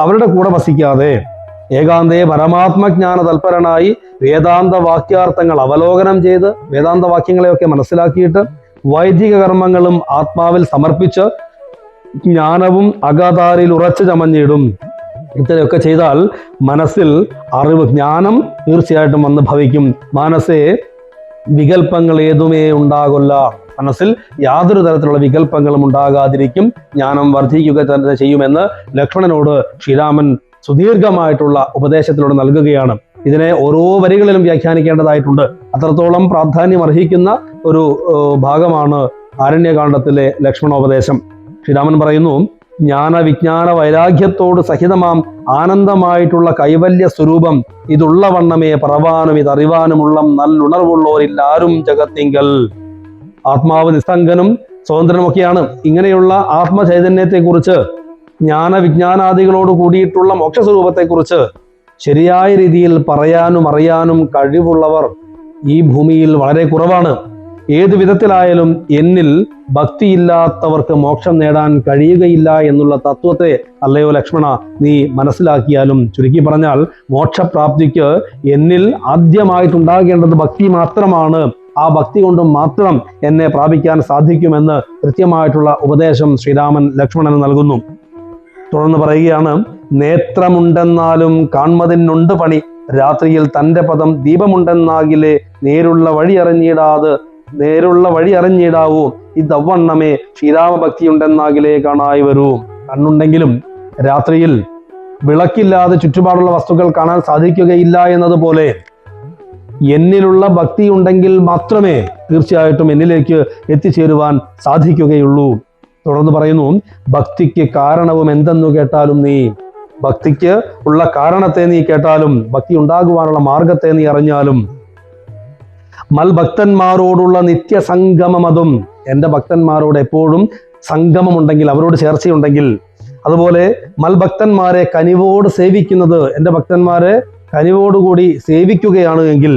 അവരുടെ കൂടെ വസിക്കാതെ ഏകാന്തയെ പരമാത്മജ്ഞാന തൽപരനായി വേദാന്ത വാക്യാർത്ഥങ്ങൾ അവലോകനം ചെയ്ത് വേദാന്ത വാക്യങ്ങളെയൊക്കെ മനസ്സിലാക്കിയിട്ട് വൈദിക കർമ്മങ്ങളും ആത്മാവിൽ സമർപ്പിച്ച് ജ്ഞാനവും അകാതാരിൽ ഉറച്ചു ചമഞ്ഞിടും. ഇത്രയൊക്കെ ചെയ്താൽ മനസ്സിൽ അറിവ്, ജ്ഞാനം തീർച്ചയായിട്ടും വന്ന് ഭവിക്കും. മനസ്സേ വികല്പങ്ങൾ ഏതുമേ ഉണ്ടാകില്ല. മനസ്സിൽ യാതൊരു തരത്തിലുള്ള വികല്പങ്ങളും ഉണ്ടാകാതിരിക്കും. ജ്ഞാനം വർദ്ധിക്കുക തന്നെ ചെയ്യുമെന്ന് ലക്ഷ്മണനോട് ശ്രീരാമൻ സുദീർഘമായിട്ടുള്ള ഉപദേശത്തിലൂടെ നൽകുകയാണ്. ഇതിനെ ഓരോ വരികളിലും വ്യാഖ്യാനിക്കേണ്ടതായിട്ടുണ്ട്. അത്രത്തോളം പ്രാധാന്യം അർഹിക്കുന്ന ഒരു ഭാഗമാണ് ആരണ്യകാണ്ഡത്തിലെ ലക്ഷ്മണോപദേശം. ശ്രീരാമൻ പറയുന്നു, ജ്ഞാന വിജ്ഞാന വൈരാഗ്യത്തോട് സഹിതമാം ആനന്ദമായിട്ടുള്ള കൈവല്യ സ്വരൂപം ഇതുള്ള വണ്ണമേ പറവാനും ഇതറിവാനുമുള്ള നല്ലുണർവുള്ളോരില്ലാരും ജഗത്തിങ്കൽ. ആത്മാവ് നിസ്സംഗനും സ്വതന്ത്രനുമൊക്കെയാണ്. ഇങ്ങനെയുള്ള ആത്മചൈതന്യത്തെക്കുറിച്ച്, ജ്ഞാന വിജ്ഞാനാദികളോട് കൂടിയിട്ടുള്ള മോക്ഷസ്വരൂപത്തെക്കുറിച്ച് ശരിയായ രീതിയിൽ പറയാനും അറിയാനും കഴിവുള്ളവർ ഈ ഭൂമിയിൽ വളരെ കുറവാണ്. ഏതു വിധത്തിലായാലും എന്നിൽ ഭക്തിയില്ലാത്തവർക്ക് മോക്ഷം നേടാൻ കഴിയുകയില്ല എന്നുള്ള തത്വത്തെ അല്ലയോ ലക്ഷ്മണ നീ മനസ്സിലാക്കിയാലും, ചുരുക്കി പറഞ്ഞാൽ മോക്ഷപ്രാപ്തിക്ക് എന്നിൽ ആദ്യമായിട്ടുണ്ടാകേണ്ടത് ഭക്തി മാത്രമാണ്. ആ ഭക്തി കൊണ്ട് മാത്രം എന്നെ പ്രാപിക്കാൻ സാധിക്കുമെന്ന് കൃത്യമായിട്ടുള്ള ഉപദേശം ശ്രീരാമൻ ലക്ഷ്മണന് നൽകുന്നു. തുടർന്ന് പറയുകയാണ്, നേത്രമുണ്ടെന്നാലും കാൺമതിനുണ്ട് പണി, രാത്രിയിൽ തൻ്റെ പദം ദീപമുണ്ടെന്നാകിലേ നേരുള്ള വഴി അറിഞ്ഞിടാവൂ, ഇതവണ്ണമേ ശ്രീരാമഭക്തിയുണ്ടെന്നാകിലേ കാണായി വരൂ. കണ്ണുണ്ടെങ്കിലും രാത്രിയിൽ വിളക്കില്ലാതെ ചുറ്റുപാടുള്ള വസ്തുക്കൾ കാണാൻ സാധിക്കുകയില്ല എന്നതുപോലെ എന്നിലുള്ള ഭക്തി ഉണ്ടെങ്കിൽ മാത്രമേ തീർച്ചയായിട്ടും എന്നിലേക്ക് എത്തിച്ചേരുവാൻ സാധിക്കുകയുള്ളൂ. തുടർന്ന് പറയുന്നു, ഭക്തിക്ക് കാരണവും എന്തെന്നു കേട്ടാലും നീ, ഭക്തിക്ക് ഉള്ള കാരണത്തെ നീ കേട്ടാലും, ഭക്തി ഉണ്ടാകുവാനുള്ള മാർഗത്തെ നീ അറിഞ്ഞാലും, മൽഭക്തന്മാരോടുള്ള നിത്യസംഗമം, എൻ്റെ ഭക്തന്മാരോട് എപ്പോഴും സംഗമമുണ്ടെങ്കിൽ, അവരോട് ചേർച്ചയുണ്ടെങ്കിൽ, അതുപോലെ മൽഭക്തന്മാരെ കനിവോട് സേവിക്കുന്നത്, എൻ്റെ ഭക്തന്മാരെ കനിവോടുകൂടി സേവിക്കുകയാണ് എങ്കിൽ,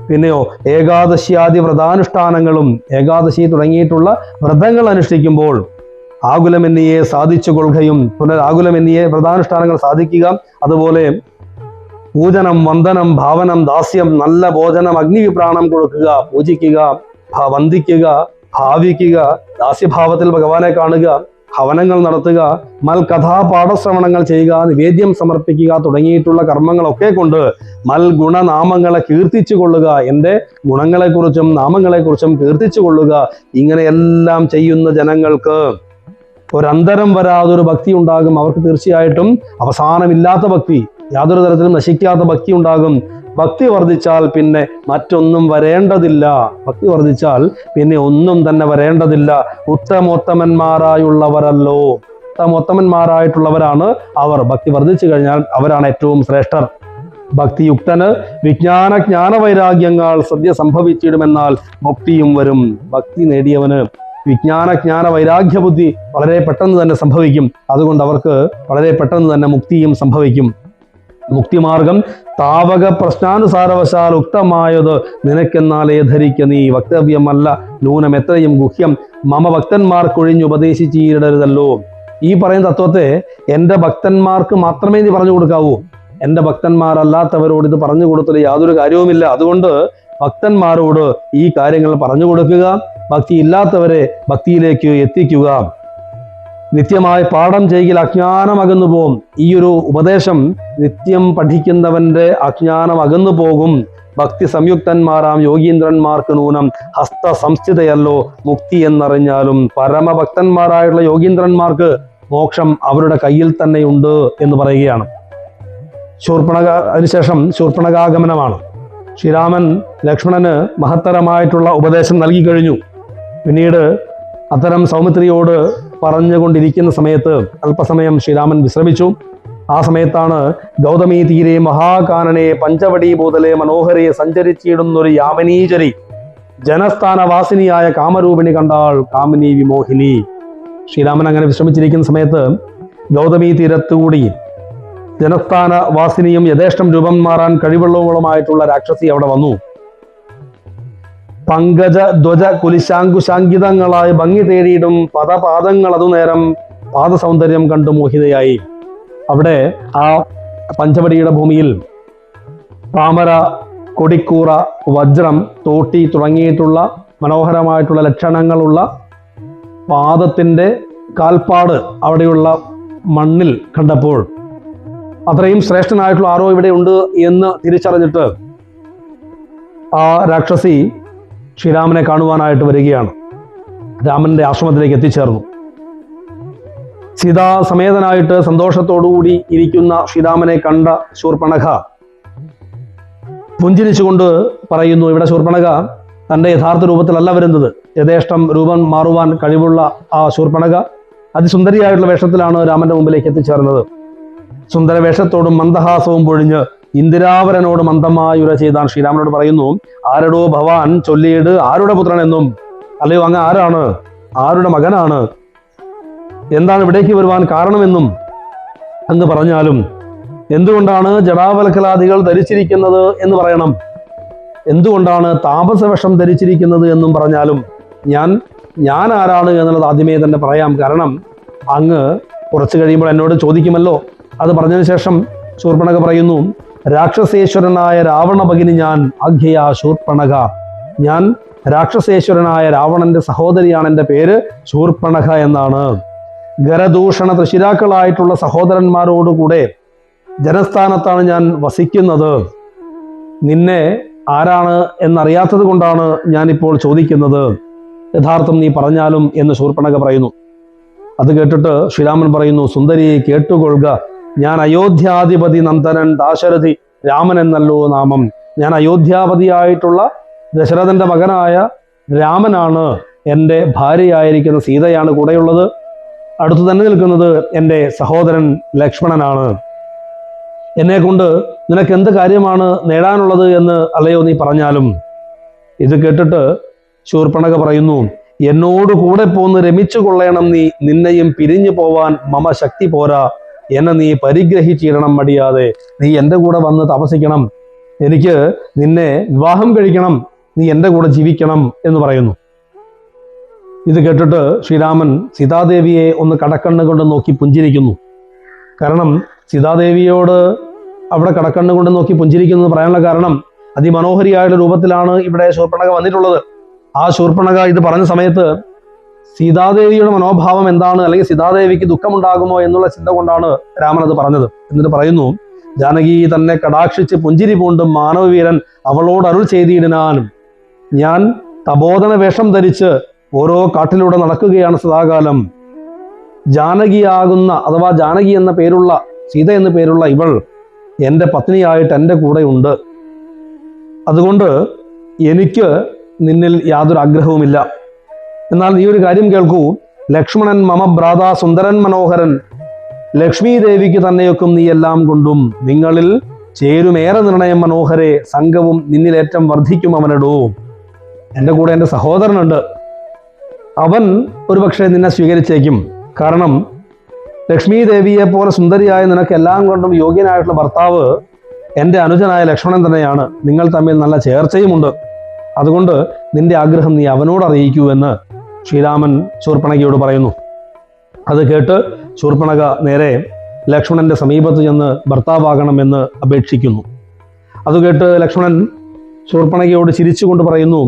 പിന്നെയോ ഏകാദശിയാദി വ്രതാനുഷ്ഠാനങ്ങളും ഏകാദശി തുടങ്ങിയിട്ടുള്ള വ്രതങ്ങൾ അനുഷ്ഠിക്കുമ്പോൾ ആകുലമെന്നിയെ സാധിച്ചു കൊള്ളുകയും പുനരാകുലമെന്നിയെ വ്രതാനുഷ്ഠാനങ്ങൾ സാധിക്കുക, അതുപോലെ പൂജനം, വന്ദനം, ഭാവനം, ദാസ്യം, നല്ല ഭോജനം, അഗ്നിവിപ്രാണം കൊടുക്കുക, പൂജിക്കുക, വന്ദിക്കുക, ഭാവിക്കുക, ദാസ്യഭാവത്തിൽ ഭഗവാനെ കാണുക, ഹവനങ്ങൾ നടത്തുക, മൽകഥാപാഠശ്രവണങ്ങൾ ചെയ്യുക, നിവേദ്യം സമർപ്പിക്കുക തുടങ്ങിയിട്ടുള്ള കർമ്മങ്ങളൊക്കെ കൊണ്ട് മൽഗുണനാമങ്ങളെ കീർത്തിച്ചു കൊള്ളുക, എൻ്റെ ഗുണങ്ങളെക്കുറിച്ചും നാമങ്ങളെക്കുറിച്ചും കീർത്തിച്ചു കൊള്ളുക. ഇങ്ങനെയെല്ലാം ചെയ്യുന്ന ജനങ്ങൾക്ക് ഒരന്തരം വരാതൊരു ഭക്തി ഉണ്ടാകും. അവർക്ക് തീർച്ചയായിട്ടും അവസാനമില്ലാത്ത ഭക്തി, യാതൊരു തരത്തിലും നശിക്കാത്ത ഭക്തി ഉണ്ടാകും. ഭക്തി വർദ്ധിച്ചാൽ പിന്നെ മറ്റൊന്നും വരേണ്ടതില്ല. ഭക്തി വർദ്ധിച്ചാൽ പിന്നെ ഒന്നും തന്നെ വരേണ്ടതില്ല. ഉത്തമോത്തമന്മാരായുള്ളവരല്ലോ, ഉത്തമോത്തമന്മാരായിട്ടുള്ളവരാണ് അവർ. ഭക്തി വർദ്ധിച്ചു കഴിഞ്ഞാൽ അവരാണ് ഏറ്റവും ശ്രേഷ്ഠർ. ഭക്തിയുക്തന് ജ്ഞാന വൈരാഗ്യങ്ങൾ സദ്യ സംഭവിച്ചിടുമെന്നാൽ മുക്തിയും വരും. ഭക്തി നേടിയവന് ജ്ഞാന വൈരാഗ്യ ബുദ്ധി വളരെ പെട്ടെന്ന് തന്നെ സംഭവിക്കും. അതുകൊണ്ട് അവർക്ക് വളരെ പെട്ടെന്ന് തന്നെ മുക്തിയും സംഭവിക്കും. മുക്തിമാർഗം താവക പ്രശ്നാനുസാരവശാൽ ഉക്തമായത് നിനക്കെന്നാലേ ധരിക്ക നീ, വക്തവ്യമല്ല നൂനം എത്രയും ഗുഹ്യം മമ ഭക്തന്മാർക്കൊഴിഞ്ഞുപദേശിച്ചിടരുതല്ലോ. ഈ പറയുന്ന തത്വത്തെ എൻ്റെ ഭക്തന്മാർക്ക് മാത്രമേ നീ പറഞ്ഞു കൊടുക്കാവൂ. എൻ്റെ ഭക്തന്മാരല്ലാത്തവരോട് ഇത് പറഞ്ഞു കൊടുത്തത് യാതൊരു കാര്യവുമില്ല. അതുകൊണ്ട് ഭക്തന്മാരോട് ഈ കാര്യങ്ങൾ പറഞ്ഞു കൊടുക്കുക, ഭക്തി ഇല്ലാത്തവരെ ഭക്തിയിലേക്ക് എത്തിക്കുക. നിത്യമായി പാഠം ചെയ്യൽ അജ്ഞാനം അകന്നു പോകും. ഈ ഒരു ഉപദേശം നിത്യം പഠിക്കുന്നവന്റെ അജ്ഞാനം അകന്നു പോകും. ഭക്തി സംയുക്തന്മാരാം യോഗീന്ദ്രന്മാർക്ക് നൂനം ഹസ്ത സംസ്ഥിതയല്ലോ മുക്തി എന്നറിഞ്ഞാലും. പരമഭക്തന്മാരായുള്ള യോഗീന്ദ്രന്മാർക്ക് മോക്ഷം അവരുടെ കയ്യിൽ തന്നെയുണ്ട് എന്ന് പറയുകയാണ്. ശൂർപ്പണഖ അതിനുശേഷം ശൂർപ്പണഖാഗമനമാണ്. ശ്രീരാമൻ ലക്ഷ്മണന് മഹത്തരമായിട്ടുള്ള ഉപദേശം നൽകി കഴിഞ്ഞു. പിന്നീട് അത്തരം സൗമിത്രിയോട് പറഞ്ഞുകൊണ്ടിരിക്കുന്ന സമയത്ത് അല്പസമയം ശ്രീരാമൻ വിശ്രമിച്ചു. ആ സമയത്താണ് ഗൗതമീ തീരെ മഹാകാനനെ പഞ്ചവടി ബോധലെ മനോഹരെ സഞ്ചരിച്ചിടുന്നൊരു യാമിനീചരി ജനസ്ഥാനവാസിനിയായ കാമരൂപിണി കണ്ടാൾ കാമിനി വിമോഹിനി. ശ്രീരാമൻ അങ്ങനെ വിശ്രമിച്ചിരിക്കുന്ന സമയത്ത് ഗൗതമീ തീരത്തുകൂടി ജനസ്ഥാനവാസിനിയും യഥേഷ്ടം രൂപം മാറാൻ കഴിവുള്ളവളുമായിട്ടുള്ള രാക്ഷസി അവിടെ വന്നു. പങ്കജ ധ്വജ കുലിശാങ്കുശാങ്കിതങ്ങളായി ഭംഗി തേടിയിടും പദപാദങ്ങൾ അതുനേരം പാദസൗന്ദര്യം കണ്ടു മോഹിതയായി. അവിടെ ആ പഞ്ചവടിയുടെ ഭൂമിയിൽ താമര, കൊടിക്കൂറ, വജ്രം, തോട്ടി തുടങ്ങിയിട്ടുള്ള മനോഹരമായിട്ടുള്ള ലക്ഷണങ്ങളുള്ള പാദത്തിൻ്റെ കാൽപ്പാട് അവിടെയുള്ള മണ്ണിൽ കണ്ടപ്പോൾ അത്രയും ശ്രേഷ്ഠനായിട്ടുള്ള ആരോ ഇവിടെ ഉണ്ട് എന്ന് തിരിച്ചറിഞ്ഞിട്ട് ആ രാക്ഷസി ശ്രീരാമനെ കാണുവാനായിട്ട് വരികയാണ്. രാമന്റെ ആശ്രമത്തിലേക്ക് എത്തിച്ചേർന്നു. സീതാസമേതനായിട്ട് സന്തോഷത്തോടുകൂടി ഇരിക്കുന്ന ശ്രീരാമനെ കണ്ട ശൂർപ്പണഖ പുഞ്ചിരിച്ചുകൊണ്ട് പറയുന്നു, ഇവിടെ ശൂർപ്പണഖ തൻ്റെ യഥാർത്ഥ രൂപത്തിലല്ല വരുന്നത്. യഥേഷ്ടം രൂപം മാറുവാൻ കഴിവുള്ള ആ ശൂർപ്പണഖ അതിസുന്ദരിയായിട്ടുള്ള വേഷത്തിലാണ് രാമന്റെ മുമ്പിലേക്ക് എത്തിച്ചേർന്നത്. സുന്ദര വേഷത്തോടും മന്ദഹാസവും പൊഴിഞ്ഞ് ഇന്ദിരാവരനോട് മന്ദമായുര ചെയ്താൻ ശ്രീരാമനോട് പറയുന്നു, ആരടോ ഭവാൻ ചൊല്ലിയിട് ആരുടെ പുത്രൻ എന്നും, അല്ലയോ അങ്ങ് ആരാണ്, ആരുടെ മകനാണ്, എന്താണ് ഇവിടേക്ക് വരുവാൻ കാരണമെന്നും അങ്ങ് പറഞ്ഞാലും, എന്തുകൊണ്ടാണ് ജടാവൽക്കലാദികൾ ധരിച്ചിരിക്കുന്നത് എന്ന് പറയണം, എന്തുകൊണ്ടാണ് താപസവേഷം ധരിച്ചിരിക്കുന്നത് എന്നും പറഞ്ഞാലും ഞാൻ ആരാണ് എന്നുള്ളത് ആദ്യമേ തന്നെ പറയാം. കാരണം അങ്ങ് കുറച്ച് കഴിയുമ്പോൾ എന്നോട് ചോദിക്കുമല്ലോ. അത് പറഞ്ഞതിന് ശേഷം ശൂർപ്പണഖ പറയുന്നു, രാക്ഷസേശ്വരനായ രാവണ ഭഗിനി ഞാൻ ആഖ്യയാ ശൂർപ്പണഖ. ഞാൻ രാക്ഷസേശ്വരനായ രാവണന്റെ സഹോദരിയാണ്. എൻ്റെ പേര് ശൂർപ്പണഖ എന്നാണ്. ഖരദൂഷണ തൃശിരാക്കളായിട്ടുള്ള സഹോദരന്മാരോടുകൂടെ ജനസ്ഥാനത്താണ് ഞാൻ വസിക്കുന്നത്. നിന്നെ ആരാണ് എന്നറിയാത്തത് കൊണ്ടാണ് ഞാനിപ്പോൾ ചോദിക്കുന്നത്. യഥാർത്ഥം നീ പറഞ്ഞാലും എന്ന് ശൂർപ്പണഖ പറയുന്നു. അത് കേട്ടിട്ട് ശ്രീരാമൻ പറയുന്നു, സുന്ദരി കേട്ടുകൊള്ളുക, ഞാൻ അയോധ്യാധിപതി നന്ദനൻ ദാശരഥി രാമൻ എന്നല്ലോ നാമം. ഞാൻ അയോധ്യാപതിയായിട്ടുള്ള ദശരഥന്റെ മകനായ രാമനാണ്. എൻ്റെ ഭാര്യയായിരിക്കുന്ന സീതയാണ് കൂടെയുള്ളത്. അടുത്തു തന്നെ നിൽക്കുന്നത് എൻ്റെ സഹോദരൻ ലക്ഷ്മണനാണ്. എന്നെ കൊണ്ട് നിനക്ക് എന്ത് കാര്യമാണ് നേടാനുള്ളത് എന്ന് അല്ലയോ നീ പറഞ്ഞാലും. ഇത് കേട്ടിട്ട് ശൂർപ്പണഖ പറയുന്നു, എന്നോട് കൂടെ പോന്ന് രമിച്ചു കൊള്ളണം നീ, നിന്നെയും പിരിഞ്ഞു പോവാൻ മമ ശക്തി പോരാ, എന്നെ നീ പരിഗ്രഹിച്ചിടണം മടിയാതെ. നീ എൻ്റെ കൂടെ വന്ന് താമസിക്കണം, എനിക്ക് നിന്നെ വിവാഹം കഴിക്കണം, നീ എൻ്റെ കൂടെ ജീവിക്കണം എന്ന് പറയുന്നു. ഇത് കേട്ടിട്ട് ശ്രീരാമൻ സീതാദേവിയെ ഒന്ന് കടക്കണ്ണ് കൊണ്ട് നോക്കി പുഞ്ചിരിക്കുന്നു. കാരണം സീതാദേവിയോട് അവിടെ കടക്കണ്ണ് കൊണ്ട് നോക്കി പുഞ്ചിരിക്കുന്നു പറയാനുള്ള കാരണം, അതിമനോഹരിയായുള്ള രൂപത്തിലാണ് ഇവിടെ ശൂർപ്പണഖ വന്നിട്ടുള്ളത്. ആ ശൂർപ്പണഖ ഇത് പറഞ്ഞ സമയത്ത് സീതാദേവിയുടെ മനോഭാവം എന്താണ്, അല്ലെങ്കിൽ സീതാദേവിക്ക് ദുഃഖമുണ്ടാകുമോ എന്നുള്ള ചിന്ത കൊണ്ടാണ് രാമൻ അത് പറഞ്ഞത്. എന്നിട്ട് പറയുന്നു, ജാനകി തന്നെ കടാക്ഷിച്ച് പുഞ്ചിരി പൂണ്ടും മാനവവീരൻ അവളോട് അരുൾ ചെയ്തിടിനാനും, ഞാൻ തപോധന വേഷം ധരിച്ച് ഓരോ കാട്ടിലൂടെ നടക്കുകയാണ് സദാകാലം. ജാനകിയാകുന്ന അഥവാ ജാനകി എന്ന പേരുള്ള, സീത എന്ന പേരുള്ള ഇവൾ എൻ്റെ പത്നിയായിട്ട് എൻ്റെ കൂടെ ഉണ്ട്. അതുകൊണ്ട് എനിക്ക് നിന്നിൽ യാതൊരു ആഗ്രഹവുമില്ല. എന്നാൽ നീ ഒരു കാര്യം കേൾക്കൂ, ലക്ഷ്മണൻ മമ ഭ്രാത സുന്ദരൻ മനോഹരൻ, ലക്ഷ്മി ദേവിക്ക് തന്നെയൊക്കും നീ എല്ലാം കൊണ്ടും, നിങ്ങളിൽ ചേരുമേറെ നിർണയം മനോഹരെ, സംഘവും നിന്നിലേറ്റം വർദ്ധിക്കും അവനടോ. എൻ്റെ കൂടെ എൻ്റെ സഹോദരനുണ്ട്, അവൻ ഒരുപക്ഷെ നിന്നെ സ്വീകരിച്ചേക്കും. കാരണം ലക്ഷ്മി ദേവിയെ പോലെ സുന്ദരിയായ നിനക്ക് എല്ലാം കൊണ്ടും യോഗ്യനായിട്ടുള്ള ഭർത്താവ് എൻ്റെ അനുജനായ ലക്ഷ്മണൻ തന്നെയാണ്. നിങ്ങൾ തമ്മിൽ നല്ല ചേർച്ചയുമുണ്ട്. അതുകൊണ്ട് നിന്റെ ആഗ്രഹം നീ അവനോട് അറിയിക്കൂ എന്ന് ശ്രീരാമൻ ശൂർപ്പണഖയോട് പറയുന്നു. അത് കേട്ട് ശൂർപ്പണഖ നേരെ ലക്ഷ്മണന്റെ സമീപത്ത് ചെന്ന് ഭർത്താവാകണമെന്ന് അപേക്ഷിക്കുന്നു. അത് കേട്ട് ലക്ഷ്മണൻ ശൂർപ്പണഖയോട് ചിരിച്ചുകൊണ്ട് പറയുന്നു,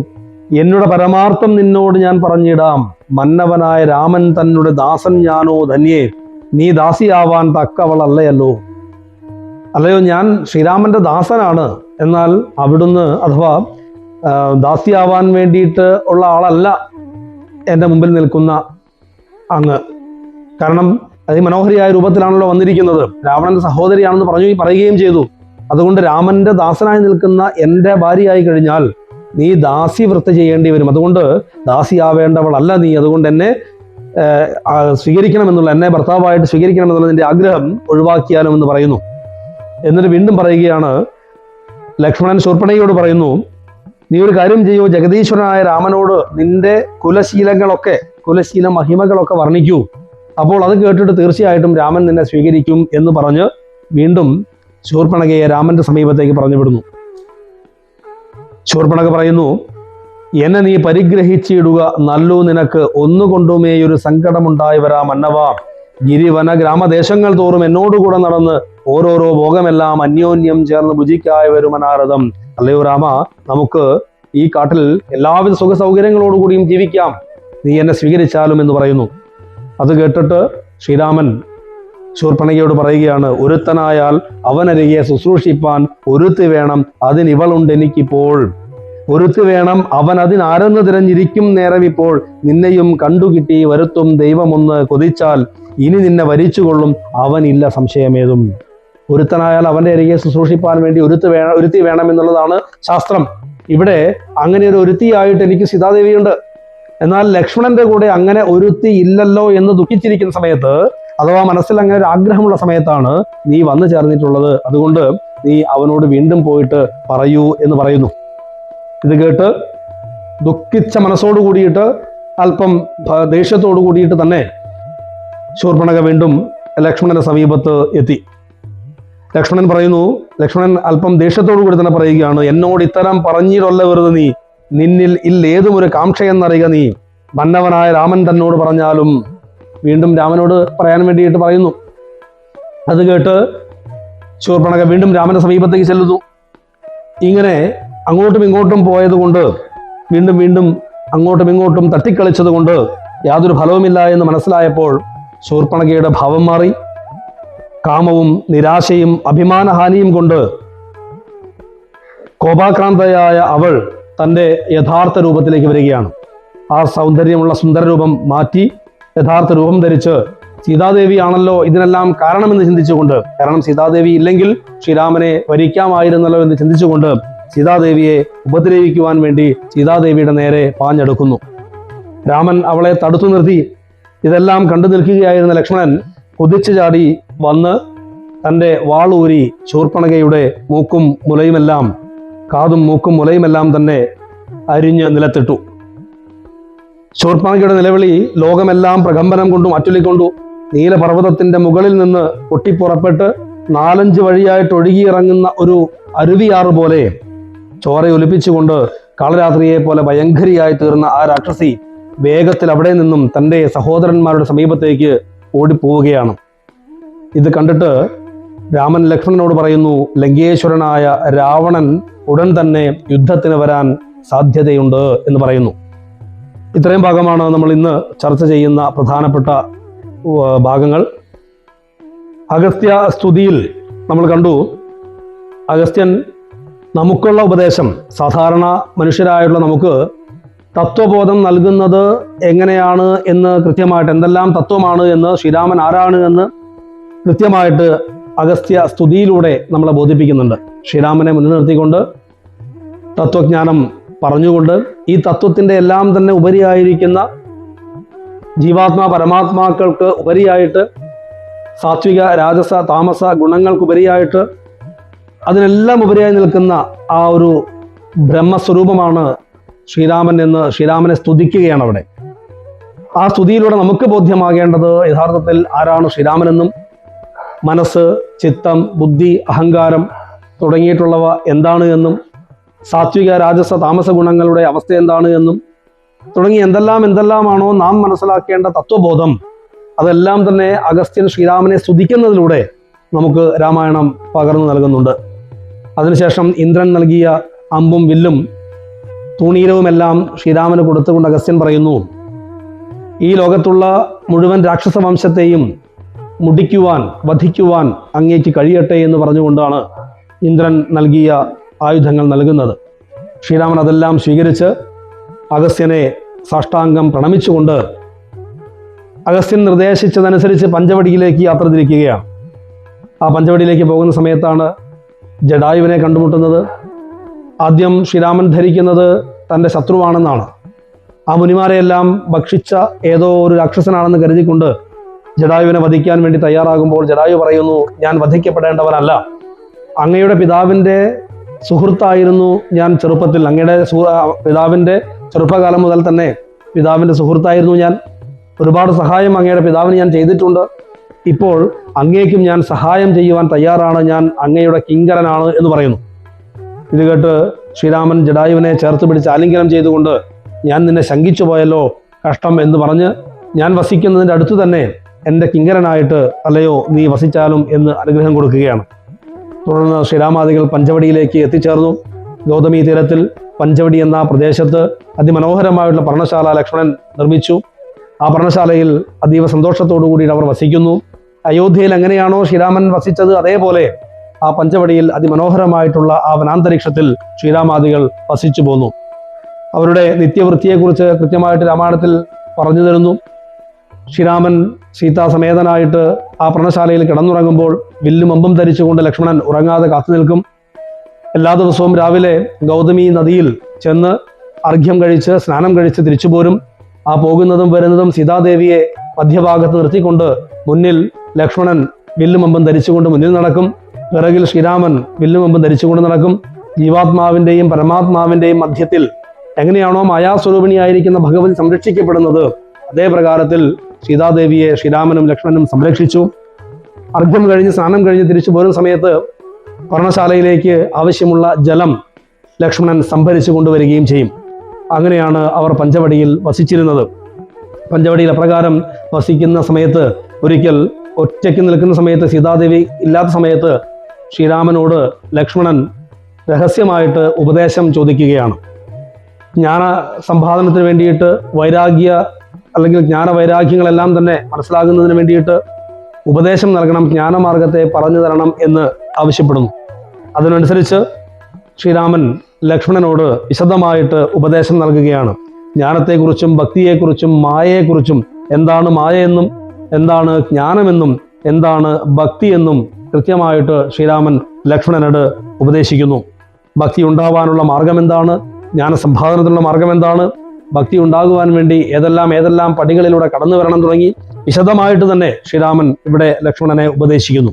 എന്നുടെ പരമാർത്ഥം നിന്നോട് ഞാൻ പറഞ്ഞിടാം, മന്നവനായ രാമൻ തന്നുടെ ദാസൻ ഞാനോ ധന്യേ, നീ ദാസിയാവാൻ തക്കവളല്ലയല്ലോ. അല്ലയോ, ഞാൻ ശ്രീരാമന്റെ ദാസനാണ്, എന്നാൽ അവിടുന്ന് അഥവാ ദാസിയാവാൻ വേണ്ടിയിട്ട് ഉള്ള ആളല്ല എൻ്റെ മുമ്പിൽ നിൽക്കുന്ന അങ്ങ്. കാരണം അതിമനോഹരിയായ രൂപത്തിലാണല്ലോ വന്നിരിക്കുന്നത്. രാവണന്റെ സഹോദരിയാണെന്ന് പറയുകയും ചെയ്തു. അതുകൊണ്ട് രാമന്റെ ദാസനായി നിൽക്കുന്ന എൻ്റെ ഭാര്യയായി കഴിഞ്ഞാൽ നീ ദാസി വൃത്തി ചെയ്യേണ്ടി വരും. അതുകൊണ്ട് ദാസിയാവേണ്ടവളല്ല നീ. അതുകൊണ്ട് എന്നെ സ്വീകരിക്കണമെന്നുള്ള, എന്നെ ഭർത്താവായിട്ട് സ്വീകരിക്കണമെന്നുള്ളതിൻ്റെ ആഗ്രഹം ഒഴിവാക്കിയാലും എന്ന് പറയുന്നു. എന്നിട്ട് വീണ്ടും പറയുകയാണ്, ലക്ഷ്മണൻ ശൂർപ്പണഖയോട് പറയുന്നു, നീ ഒരു കാര്യം ചെയ്യൂ, ജഗദീശ്വരനായ രാമനോട് നിന്റെ കുലശീല മഹിമകളൊക്കെ വർണ്ണിക്കൂ. അപ്പോൾ അത് കേട്ടിട്ട് തീർച്ചയായിട്ടും രാമൻ നിന്നെ സ്വീകരിക്കും എന്ന് പറഞ്ഞ് വീണ്ടും ശൂർപ്പണഖയെ രാമന്റെ സമീപത്തേക്ക് പറഞ്ഞു വിടുന്നു. ശൂർപ്പണഖ പറയുന്നു, എന്നെ നീ പരിഗ്രഹിച്ചിടുക, നല്ലു നിനക്ക് ഒന്നുകൊണ്ടുമേയൊരു സങ്കടമുണ്ടായി വരാം മന്നവ. ഗിരിവന ഗ്രാമദേശങ്ങൾ തോറും എന്നോടുകൂടെ നടന്ന് ഓരോരോ ഭോഗമെല്ലാം അന്യോന്യം ചേർന്ന് ഭുജിക്കായി വരും അനാരതം. അല്ലയോ രാമ, നമുക്ക് ഈ കാട്ടിൽ എല്ലാവിധ സുഖ സൗകര്യങ്ങളോടുകൂടിയും ജീവിക്കാം, നീ എന്നെ സ്വീകരിച്ചാലും എന്ന് പറയുന്നു. അത് കേട്ടിട്ട് ശ്രീരാമൻ ശൂർപ്പണഖയോട് പറയുകയാണ്, ഒരുത്തനായാൽ അവനരികെ ശുശ്രൂഷിപ്പാൻ ഒരുത്തി വേണം, അതിനിവളുണ്ട് എനിക്കിപ്പോൾ. ഒരുത്തി വേണം, അവൻ അതിനാരെന്ന് തിരഞ്ഞിരിക്കും നേരമിപ്പോൾ. നിന്നെയും കണ്ടുകിട്ടി വരുത്തും ദൈവമൊന്ന് കൊതിച്ചാൽ ഇനി നിന്നെ വരിച്ചുകൊള്ളും അവനില്ല സംശയമേതും. ഒരുത്തനായാൽ അവന്റെ അരികെ ശുശ്രൂഷിപ്പാൻ വേണ്ടി ഒരുത്തി വേണം എന്നുള്ളതാണ് ശാസ്ത്രം. ഇവിടെ അങ്ങനെ ഒരു ഒരുത്തിയായിട്ട് എനിക്ക് സീതാദേവിയുണ്ട്. എന്നാൽ ലക്ഷ്മണന്റെ കൂടെ അങ്ങനെ ഒരുത്തി ഇല്ലല്ലോ എന്ന് ദുഃഖിച്ചിരിക്കുന്ന സമയത്ത്, അഥവാ മനസ്സിൽ അങ്ങനെ ഒരു ആഗ്രഹമുള്ള സമയത്താണ് നീ വന്നു ചേർന്നിട്ടുള്ളത്. അതുകൊണ്ട് നീ അവനോട് വീണ്ടും പോയിട്ട് പറയൂ എന്ന് പറയുന്നു. ഇത് കേട്ട് ദുഃഖിച്ച മനസ്സോട് കൂടിയിട്ട്, അല്പം ദേഷ്യത്തോടു കൂടിയിട്ട് തന്നെ ശൂർപ്പണഖ വീണ്ടും ലക്ഷ്മണന്റെ സമീപത്ത് എത്തി. ലക്ഷ്മണൻ പറയുന്നു, ലക്ഷ്മണൻ അല്പം ദേഷ്യത്തോടു കൂടി തന്നെ പറയുകയാണ്, എന്നോട് ഇത്തരം പറഞ്ഞിട്ടല്ല വെറുതെ നീ, നിന്നിൽ ഇല്ലേതും ഒരു കാംക്ഷയെന്നറിയുക നീ. മന്നവനായ രാമൻ തന്നോട് പറഞ്ഞാലും. വീണ്ടും രാമനോട് പറയാൻ വേണ്ടിയിട്ട് പറയുന്നു. അത് കേട്ട് ശൂർപ്പണഖ വീണ്ടും രാമന്റെ സമീപത്തേക്ക് ചെല്ലുന്നു. ഇങ്ങനെ അങ്ങോട്ടും ഇങ്ങോട്ടും പോയത് കൊണ്ട്, വീണ്ടും വീണ്ടും അങ്ങോട്ടും ഇങ്ങോട്ടും തട്ടിക്കളിച്ചത് കൊണ്ട് യാതൊരു ഫലവുമില്ല എന്ന് മനസ്സിലായപ്പോൾ ശൂർപ്പണഖയുടെ ഭാവം മാറി. കാമവും നിരാശയും അഭിമാനഹാനിയും കൊണ്ട് കോപാക്രാന്തയായ അവൾ തൻ്റെ യഥാർത്ഥ രൂപത്തിലേക്ക് വരികയാണ്. ആ സൗന്ദര്യമുള്ള സുന്ദര രൂപം മാറ്റി യഥാർത്ഥ രൂപം ധരിച്ച് സീതാദേവിയാണല്ലോ ഇതിനെല്ലാം കാരണമെന്ന് ചിന്തിച്ചുകൊണ്ട്, കാരണം സീതാദേവി ഇല്ലെങ്കിൽ ശ്രീരാമനെ വരിക്കാമായിരുന്നല്ലോ എന്ന് ചിന്തിച്ചുകൊണ്ട് സീതാദേവിയെ ഉപദ്രവിക്കുവാൻ വേണ്ടി സീതാദേവിയുടെ നേരെ പാഞ്ഞെടുക്കുന്നു. രാമൻ അവളെ തടുത്തു നിർത്തി. ഇതെല്ലാം കണ്ടു നിൽക്കുകയായിരുന്ന ലക്ഷ്മണൻ കുതിച്ചു ചാടി വന്ന് തൻ്റെ വാളൂരി ശൂർപ്പണഖയുടെ മൂക്കും മുലയുമെല്ലാം, കാതും മൂക്കും മുലയുമെല്ലാം തന്നെ അരിഞ്ഞ് നിലത്തിട്ടു. ശൂർപ്പണഖയുടെ നിലവിളി ലോകമെല്ലാം പ്രകമ്പനം കൊണ്ടും അറ്റുലിക്കൊണ്ടു. നീലപർവ്വതത്തിന്റെ മുകളിൽ നിന്ന് പൊട്ടിപ്പുറപ്പെട്ട് 4-5 വഴിയായിട്ട് ഒഴുകിയിറങ്ങുന്ന ഒരു അരുവിയാറ് പോലെ ചോരയൊലിപ്പിച്ചുകൊണ്ട് കാളരാത്രിയെ പോലെ ഭയങ്കരിയായി തീർന്ന ആ രാക്ഷസി വേഗത്തിൽ അവിടെ നിന്നും തൻ്റെ സഹോദരന്മാരുടെ സമീപത്തേക്ക് ഓടിപ്പോവുകയാണ്. ഇത് കണ്ടിട്ട് രാമൻ ലക്ഷ്മണനോട് പറയുന്നു, ലങ്കേശ്വരനായ രാവണൻ ഉടൻ തന്നെ യുദ്ധത്തിന് വരാൻ സാധ്യതയുണ്ട് എന്ന് പറയുന്നു. ഇത്രയും ഭാഗമാണ് നമ്മൾ ഇന്ന് ചർച്ച ചെയ്യുന്ന പ്രധാനപ്പെട്ട ഭാഗങ്ങൾ. അഗസ്ത്യ സ്തുതിയിൽ നമ്മൾ കണ്ടു, അഗസ്ത്യൻ നമുക്കുള്ള ഉപദേശം, സാധാരണ മനുഷ്യരായുള്ള നമുക്ക് തത്വബോധം നൽകുന്നത് എങ്ങനെയാണ് എന്ന് കൃത്യമായിട്ട്, എന്തെല്ലാം തത്വമാണ് എന്ന്, ശ്രീരാമൻ ആരാണ് എന്ന് കൃത്യമായിട്ട് അഗസ്ത്യ സ്തുതിയിലൂടെ നമ്മളെ ബോധിപ്പിക്കുന്നുണ്ട്. ശ്രീരാമനെ മുൻനിർത്തിക്കൊണ്ട് തത്വജ്ഞാനം പറഞ്ഞുകൊണ്ട് ഈ തത്വത്തിൻ്റെ എല്ലാം തന്നെ ഉപരിയായിരിക്കുന്ന ജീവാത്മാ പരമാത്മാക്കൾക്ക് ഉപരിയായിട്ട്, സാത്വിക രാജസ താമസ ഗുണങ്ങൾക്കുപരിയായിട്ട്, അതിനെല്ലാം ഉപരിയായി നിൽക്കുന്ന ആ ഒരു ബ്രഹ്മസ്വരൂപമാണ് ശ്രീരാമൻ എന്ന് ശ്രീരാമനെ സ്തുതിക്കുകയാണ് അവിടെ. ആ സ്തുതിയിലൂടെ നമുക്ക് ബോധ്യമാകേണ്ടത് യഥാർത്ഥത്തിൽ ആരാണ് ശ്രീരാമനെന്നും, മനസ്സ്, ചിത്തം, ബുദ്ധി, അഹങ്കാരം തുടങ്ങിയിട്ടുള്ളവ എന്താണ് എന്നും, സാത്വിക രാജസ താമസ ഗുണങ്ങളുടെ അവസ്ഥ എന്താണ് എന്നും തുടങ്ങി എന്തെല്ലാമാണോ നാം മനസ്സിലാക്കേണ്ട തത്വബോധം, അതെല്ലാം തന്നെ അഗസ്ത്യൻ ശ്രീരാമനെ സ്തുതിക്കുന്നതിലൂടെ നമുക്ക് രാമായണം പകർന്നു നൽകുന്നുണ്ട്. അതിനുശേഷം ഇന്ദ്രൻ നൽകിയ അമ്പും വില്ലും തൂണീരവുമെല്ലാം ശ്രീരാമന് കൊടുത്തുകൊണ്ട് അഗസ്ത്യൻ പറയുന്നു, ഈ ലോകത്തുള്ള മുഴുവൻ രാക്ഷസ വംശത്തെയും മുടിക്കുവാൻ, വധിക്കുവാൻ അങ്ങേക്ക് കഴിയട്ടെ എന്ന് പറഞ്ഞുകൊണ്ടാണ് ഇന്ദ്രൻ നൽകിയ ആയുധങ്ങൾ നൽകുന്നത്. ശ്രീരാമൻ അതെല്ലാം സ്വീകരിച്ച് അഗസ്ത്യനെ സാഷ്ടാംഗം പ്രണമിച്ചുകൊണ്ട് അഗസ്ത്യൻ നിർദ്ദേശിച്ചതനുസരിച്ച് പഞ്ചവടിയിലേക്ക് യാത്ര തിരിക്കുകയാണ്. ആ പഞ്ചവടിയിലേക്ക് പോകുന്ന സമയത്താണ് ജടായുവിനെ കണ്ടുമുട്ടുന്നത്. ആദ്യം ശ്രീരാമൻ ധരിക്കുന്നത് തൻ്റെ ശത്രുവാണെന്നാണ്. ആ മുനിമാരെയെല്ലാം ഭക്ഷിച്ച ഏതോ ഒരു രാക്ഷസനാണെന്ന് കരുതിക്കൊണ്ട് ജടായുവിനെ വധിക്കാൻ വേണ്ടി തയ്യാറാകുമ്പോൾ ജടായു പറയുന്നു, ഞാൻ വധിക്കപ്പെടേണ്ടവനല്ല, അങ്ങയുടെ പിതാവിൻ്റെ സുഹൃത്തായിരുന്നു ഞാൻ ചെറുപ്പത്തിൽ, അങ്ങയുടെ പിതാവിൻ്റെ ചെറുപ്പകാലം മുതൽ തന്നെ പിതാവിൻ്റെ സുഹൃത്തായിരുന്നു ഞാൻ. ഒരുപാട് സഹായം അങ്ങയുടെ പിതാവിന് ഞാൻ ചെയ്തിട്ടുണ്ട്. ഇപ്പോൾ അങ്ങേക്കും ഞാൻ സഹായം ചെയ്യുവാൻ തയ്യാറാണ്, ഞാൻ അങ്ങയുടെ കിങ്കരനാണ് എന്ന് പറയുന്നു. ഇത് കേട്ട് ശ്രീരാമൻ ജടായുവിനെ ചേർത്ത് പിടിച്ച് ആലിംഗനം ചെയ്തുകൊണ്ട്, ഞാൻ നിന്നെ ശങ്കിച്ചു പോയല്ലോ, കഷ്ടം എന്ന് പറഞ്ഞ്, ഞാൻ വസിക്കുന്നതിൻ്റെ അടുത്ത് തന്നെ എൻ്റെ കിങ്കരനായിട്ട് അല്ലയോ നീ വസിച്ചാലും എന്ന് അനുഗ്രഹം കൊടുക്കുകയാണ്. തുടർന്ന് ശ്രീരാമാദികൾ പഞ്ചവടിയിലേക്ക് എത്തിച്ചേർന്നു. ഗൗതമി തീരത്തിൽ പഞ്ചവടി എന്ന പ്രദേശത്ത് അതിമനോഹരമായിട്ടുള്ള പർണശാല ലക്ഷ്മണൻ നിർമ്മിച്ചു. ആ പർണശാലയിൽ അതീവ സന്തോഷത്തോടു കൂടി അവർ വസിക്കുന്നു. അയോധ്യയിൽ എങ്ങനെയാണോ ശ്രീരാമൻ വസിച്ചത് അതേപോലെ ആ പഞ്ചവടിയിൽ അതിമനോഹരമായിട്ടുള്ള ആ വനാന്തരീക്ഷത്തിൽ ശ്രീരാമാദികൾ വസിച്ചു പോന്നു. അവരുടെ നിത്യവൃത്തിയെക്കുറിച്ച് കൃത്യമായിട്ട് രാമായണത്തിൽ പറഞ്ഞു തരുന്നു. ശ്രീരാമൻ സീതാസമേതനായിട്ട് ആ പർണശാലയിൽ കിടന്നുറങ്ങുമ്പോൾ വില്ലും അമ്പും ധരിച്ചുകൊണ്ട് ലക്ഷ്മണൻ ഉറങ്ങാതെ കാത്തു നിൽക്കും. എല്ലാ ദിവസവും രാവിലെ ഗൗതമി നദിയിൽ ചെന്ന് അർഘ്യം കഴിച്ച് സ്നാനം കഴിച്ച് തിരിച്ചു പോരും. ആ പോകുന്നതും വരുന്നതും സീതാദേവിയെ മധ്യഭാഗത്ത് നിർത്തിക്കൊണ്ട് മുന്നിൽ ലക്ഷ്മണൻ വില്ലും അമ്പും ധരിച്ചുകൊണ്ട് മുന്നിൽ നടക്കും. പിറകിൽ ശ്രീരാമൻ വില്ലും അമ്പും ധരിച്ചുകൊണ്ട് നടക്കും. ജീവാത്മാവിൻ്റെയും പരമാത്മാവിൻ്റെയും മധ്യത്തിൽ എങ്ങനെയാണോ മായാസ്വരൂപിണിയായിരിക്കുന്ന ഭഗവതി സംരക്ഷിക്കപ്പെടുന്നത്, അതേ പ്രകാരത്തിൽ സീതാദേവിയെ ശ്രീരാമനും ലക്ഷ്മണനും സംരക്ഷിച്ചു. അർഘ്യം കഴിഞ്ഞ് സ്നാനം കഴിഞ്ഞ് തിരിച്ചു പോരുന്ന സമയത്ത് പർണശാലയിലേക്ക് ആവശ്യമുള്ള ജലം ലക്ഷ്മണൻ സംഭരിച്ചു കൊണ്ടുവരികയും ചെയ്യും. അങ്ങനെയാണ് അവർ പഞ്ചവടിയിൽ വസിച്ചിരുന്നത്. പഞ്ചവടിയിൽ അപ്രകാരം വസിക്കുന്ന സമയത്ത് ഒരിക്കൽ ഒറ്റയ്ക്ക് നിൽക്കുന്ന സമയത്ത്, സീതാദേവി ഇല്ലാത്ത സമയത്ത് ശ്രീരാമനോട് ലക്ഷ്മണൻ രഹസ്യമായിട്ട് ഉപദേശം ചോദിക്കുകയാണ്. ജ്ഞാന സമ്പാദനത്തിന് വേണ്ടിയിട്ട് വൈരാഗ്യ അല്ലെങ്കിൽ ജ്ഞാനവൈരാഗ്യങ്ങളെല്ലാം തന്നെ മനസ്സിലാകുന്നതിന് വേണ്ടിയിട്ട് ഉപദേശം നൽകണം, ജ്ഞാനമാർഗത്തെ പറഞ്ഞു തരണം എന്ന് ആവശ്യപ്പെടുന്നു. അതിനനുസരിച്ച് ശ്രീരാമൻ ലക്ഷ്മണനോട് വിശദമായിട്ട് ഉപദേശം നൽകുകയാണ്. ജ്ഞാനത്തെക്കുറിച്ചും ഭക്തിയെക്കുറിച്ചും മായയെക്കുറിച്ചും, എന്താണ് മായയെന്നും എന്താണ് ജ്ഞാനമെന്നും എന്താണ് ഭക്തിയെന്നും കൃത്യമായിട്ട് ശ്രീരാമൻ ലക്ഷ്മണനോട് ഉപദേശിക്കുന്നു. ഭക്തി ഉണ്ടാവാനുള്ള മാർഗം എന്താണ്, ജ്ഞാനസമ്പാദനത്തിനുള്ള മാർഗം എന്താണ്, ഭക്തി ഉണ്ടാകുവാൻ വേണ്ടി ഏതെല്ലാം പടികളിലൂടെ കടന്നു വരണം തുടങ്ങി വിശദമായിട്ട് തന്നെ ശ്രീരാമൻ ഇവിടെ ലക്ഷ്മണനെ ഉപദേശിക്കുന്നു.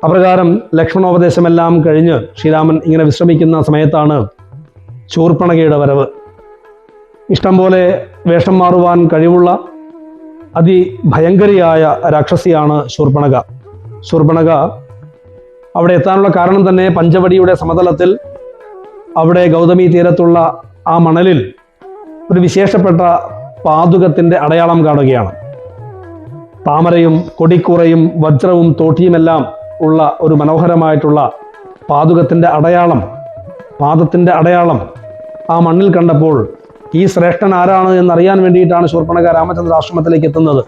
അപ്രകാരം ലക്ഷ്മണോപദേശമെല്ലാം കഴിഞ്ഞ് ശ്രീരാമൻ ഇങ്ങനെ വിശ്രമിക്കുന്ന സമയത്താണ് ശൂർപ്പണഖയുടെ വരവ്. ഇഷ്ടം പോലെ വേഷം മാറുവാൻ കഴിവുള്ള അതിഭയങ്കരിയായ രാക്ഷസിയാണ് ശൂർപ്പണഖ. ശൂർപ്പണഖ അവിടെ എത്താനുള്ള കാരണം തന്നെ പഞ്ചവടിയുടെ സമതലത്തിൽ അവിടെ ഗൗതമി തീരത്തുള്ള ആ മണലിൽ ഒരു വിശേഷപ്പെട്ട പാതുകത്തിൻ്റെ അടയാളം കാണുകയാണ്. താമരയും കൊടിക്കൂറയും വജ്രവും തോട്ടിയുമെല്ലാം ഉള്ള ഒരു മനോഹരമായിട്ടുള്ള പാതുകത്തിൻ്റെ അടയാളം, പാദത്തിൻ്റെ അടയാളം ആ മണ്ണിൽ കണ്ടപ്പോൾ ഈ ശ്രേഷ്ഠൻ ആരാണ് എന്നറിയാൻ വേണ്ടിയിട്ടാണ് ശൂർപ്പണഖ രാമചന്ദ്ര ആശ്രമത്തിലേക്ക് എത്തുന്നത്.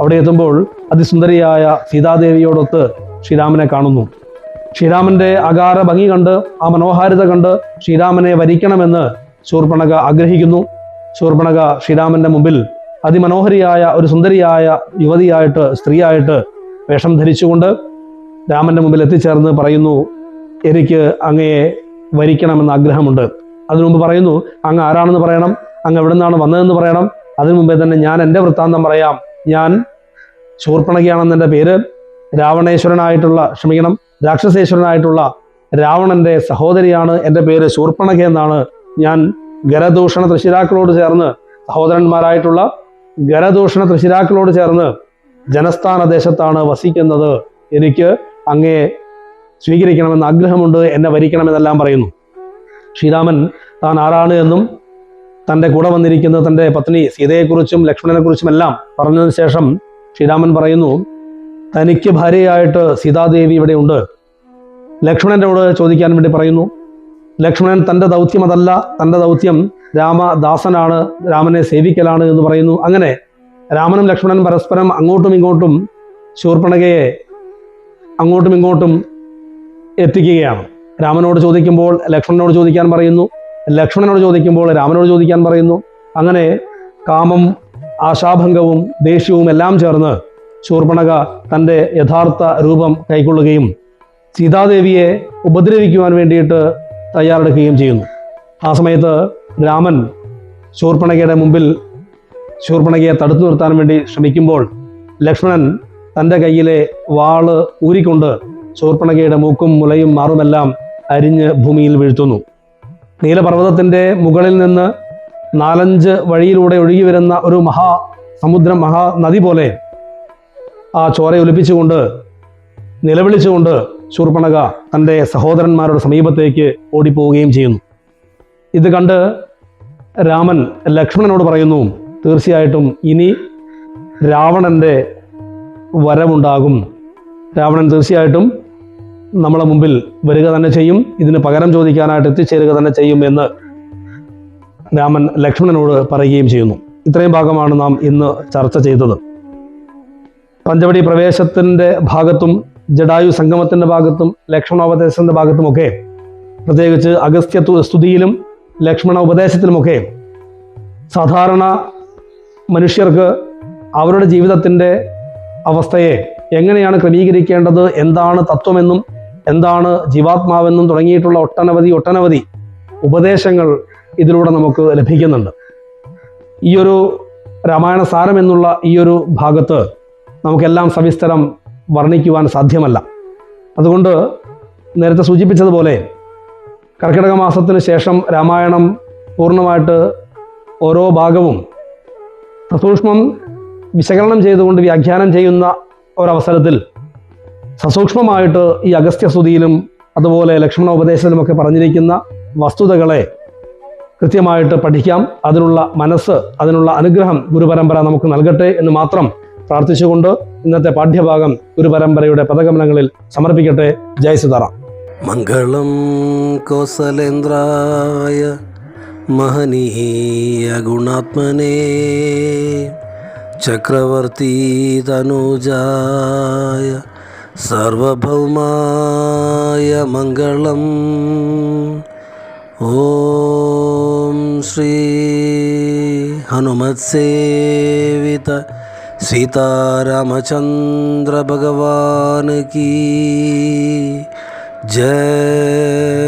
അവിടെ എത്തുമ്പോൾ അതിസുന്ദരിയായ സീതാദേവിയോടൊത്ത് ശ്രീരാമനെ കാണുന്നു. ശ്രീരാമൻ്റെ അകാര ഭംഗി കണ്ട്, ആ മനോഹാരിത കണ്ട് ശ്രീരാമനെ വരിക്കണമെന്ന് ശൂർപ്പണഖ ആഗ്രഹിക്കുന്നു. ശൂർപ്പണഖ ശ്രീരാമൻ്റെ മുമ്പിൽ അതിമനോഹരിയായ ഒരു സുന്ദരിയായ യുവതിയായിട്ട്, സ്ത്രീയായിട്ട് വേഷം ധരിച്ചുകൊണ്ട് രാമൻ്റെ മുമ്പിൽ എത്തിച്ചേർന്ന് പറയുന്നു, എനിക്ക് അങ്ങയെ വരിക്കണമെന്ന് ആഗ്രഹമുണ്ട്. അതിനു മുമ്പ് പറയുന്നു, അങ്ങ് ആരാണെന്ന് പറയണം, അങ്ങ് എവിടെ നിന്നാണ് വന്നതെന്ന് പറയണം. അതിനു മുമ്പേ തന്നെ ഞാൻ എൻ്റെ വൃത്താന്തം പറയാം. ഞാൻ ശൂർപ്പണഖയാണെന്നെൻ്റെ പേര്. രാക്ഷസേശ്വരനായിട്ടുള്ള രാവണൻ്റെ സഹോദരിയാണ് എൻ്റെ പേര്. ശൂർപ്പണഖ എന്നാണ്. ഞാൻ ഗരദൂഷണ തൃശിരാക്കളോട് ചേർന്ന്, സഹോദരന്മാരായിട്ടുള്ള ഗരദൂഷണ തൃശിരാക്കളോട് ചേർന്ന് ജനസ്ഥാന ദേശത്താണ് വസിക്കുന്നത്. എനിക്ക് അങ്ങയെ സ്വീകരിക്കണമെന്ന് ആഗ്രഹമുണ്ട്, എന്നെ വരിക്കണമെന്നെല്ലാം പറയുന്നു. ശ്രീരാമൻ താൻ ആരാണ് എന്നും തൻ്റെ കൂടെ വന്നിരിക്കുന്ന തൻ്റെ പത്നി സീതയെക്കുറിച്ചും ലക്ഷ്മണനെക്കുറിച്ചും എല്ലാം പറഞ്ഞതിന് ശേഷം ശ്രീരാമൻ പറയുന്നു, തനിക്ക് ഭാര്യയായിട്ട് സീതാദേവി ഇവിടെ ഉണ്ട്. ലക്ഷ്മണനോട് ചോദിക്കാൻ വേണ്ടി പറയുന്നു. ലക്ഷ്മണൻ തൻ്റെ ദൗത്യം അതല്ല, തൻ്റെ ദൗത്യം രാമദാസനാണ്, രാമനെ സേവിക്കലാണ് എന്ന് പറയുന്നു. അങ്ങനെ രാമനും ലക്ഷ്മണനും പരസ്പരം അങ്ങോട്ടും ഇങ്ങോട്ടും ശൂർപ്പണഖയെ അങ്ങോട്ടും ഇങ്ങോട്ടും എത്തിക്കുകയാണ്. രാമനോട് ചോദിക്കുമ്പോൾ ലക്ഷ്മണനോട് ചോദിക്കാൻ പറയുന്നു, ലക്ഷ്മണനോട് ചോദിക്കുമ്പോൾ രാമനോട് ചോദിക്കാൻ പറയുന്നു. അങ്ങനെ കാമം, ആശാഭംഗവും ദേഷ്യവും എല്ലാം ചേർന്ന് ശൂർപ്പണഖ തൻ്റെ യഥാർത്ഥ രൂപം കൈക്കൊള്ളുകയും സീതാദേവിയെ ഉപദ്രവിക്കുവാൻ വേണ്ടിയിട്ട് തയ്യാറെടുക്കുകയും ചെയ്യുന്നു. ആ സമയത്ത് രാമൻ ശൂർപ്പണഖയുടെ മുമ്പിൽ ശൂർപ്പണഖയെ തടുത്തു നിർത്താൻ വേണ്ടി ശ്രമിക്കുമ്പോൾ ലക്ഷ്മണൻ തൻ്റെ കയ്യിലെ വാള് ഊരിക്കൊണ്ട് ശൂർപ്പണഖയുടെ മൂക്കും മുലയും മാറുമെല്ലാം അരിഞ്ഞ് ഭൂമിയിൽ വീഴ്ത്തുന്നു. നീലപർവ്വതത്തിൻ്റെ മുകളിൽ നിന്ന് 4-5 വഴിയിലൂടെ ഒഴുകി വരുന്ന ഒരു മഹാസമുദ്രം, മഹാനദി പോലെ ആ ചോരയൊലിപ്പിച്ചുകൊണ്ട് നിലവിളിച്ചുകൊണ്ട് ശൂർപ്പണഖ തൻ്റെ സഹോദരന്മാരുടെ സമീപത്തേക്ക് ഓടിപ്പോവുകയും ചെയ്യുന്നു. ഇത് കണ്ട് രാമൻ ലക്ഷ്മണനോട് പറയുന്നു, തീർച്ചയായിട്ടും ഇനി രാവണൻ്റെ വരവുണ്ടാകും. രാവണൻ തീർച്ചയായിട്ടും നമ്മളെ മുമ്പിൽ വരിക തന്നെ ചെയ്യും, ഇതിന് പകരം ചോദിക്കാനായിട്ട് എത്തിച്ചേരുക തന്നെ ചെയ്യും എന്ന് രാമൻ ലക്ഷ്മണനോട് പറയുകയും ചെയ്യുന്നു. ഇത്രയും ഭാഗമാണ് നാം ഇന്ന് ചർച്ച ചെയ്തത്. പഞ്ചവടി പ്രവേശത്തിൻ്റെ ഭാഗത്തും ജടായു സംഗമത്തിൻ്റെ ഭാഗത്തും ലക്ഷ്മണോപദേശത്തിൻ്റെ ഭാഗത്തുമൊക്കെ, പ്രത്യേകിച്ച് അഗസ്ത്യ സ്തുതിയിലും ലക്ഷ്മണ ഉപദേശത്തിലുമൊക്കെ സാധാരണ മനുഷ്യർക്ക് അവരുടെ ജീവിതത്തിൻ്റെ അവസ്ഥയെ എങ്ങനെയാണ് ക്രമീകരിക്കേണ്ടത്, എന്താണ് തത്വമെന്നും എന്താണ് ജീവാത്മാവെന്നും തുടങ്ങിയിട്ടുള്ള ഒട്ടനവധി ഉപദേശങ്ങൾ ഇതിലൂടെ നമുക്ക് ലഭിക്കുന്നുണ്ട്. ഈയൊരു രാമായണ സാരം എന്നുള്ള ഈയൊരു ഭാഗത്ത് നമുക്കെല്ലാം സവിസ്തരം വർണ്ണിക്കുവാൻ സാധ്യമല്ല. അതുകൊണ്ട് നേരത്തെ സൂചിപ്പിച്ചതുപോലെ കർക്കിടക മാസത്തിന് ശേഷം രാമായണം പൂർണ്ണമായിട്ട് ഓരോ ഭാഗവും സസൂക്ഷ്മം വിശകലനം ചെയ്തുകൊണ്ട് വ്യാഖ്യാനം ചെയ്യുന്ന ഒരവസരത്തിൽ സസൂക്ഷ്മമായിട്ട് ഈ അഗസ്ത്യസ്തുതിയിലും അതുപോലെ ലക്ഷ്മണ ഉപദേശത്തിലുമൊക്കെ പറഞ്ഞിരിക്കുന്ന വസ്തുതകളെ കൃത്യമായിട്ട് പഠിക്കാം. അതിനുള്ള മനസ്സ്, അതിനുള്ള അനുഗ്രഹം ഗുരുപരമ്പര നമുക്ക് നൽകട്ടെ എന്ന് മാത്രം പ്രാർത്ഥിച്ചുകൊണ്ട് ഇന്നത്തെ പാഠ്യഭാഗം ഗുരുപരമ്പരയുടെ പദകമലങ്ങളിൽ സമർപ്പിക്കട്ടെ. ജയ് സീതാറാം. മംഗളം കൗസലേന്ദ്രായ മഹനീയ ഗുണാത്മനേ ചക്രവർത്തി തനൂജായ സർവഭൗമായ മംഗളം. ഓം ശ്രീ ഹനുമത്സേവിത സീതാരാമചന്ദ്ര ഭഗവാൻ കീ ജയ.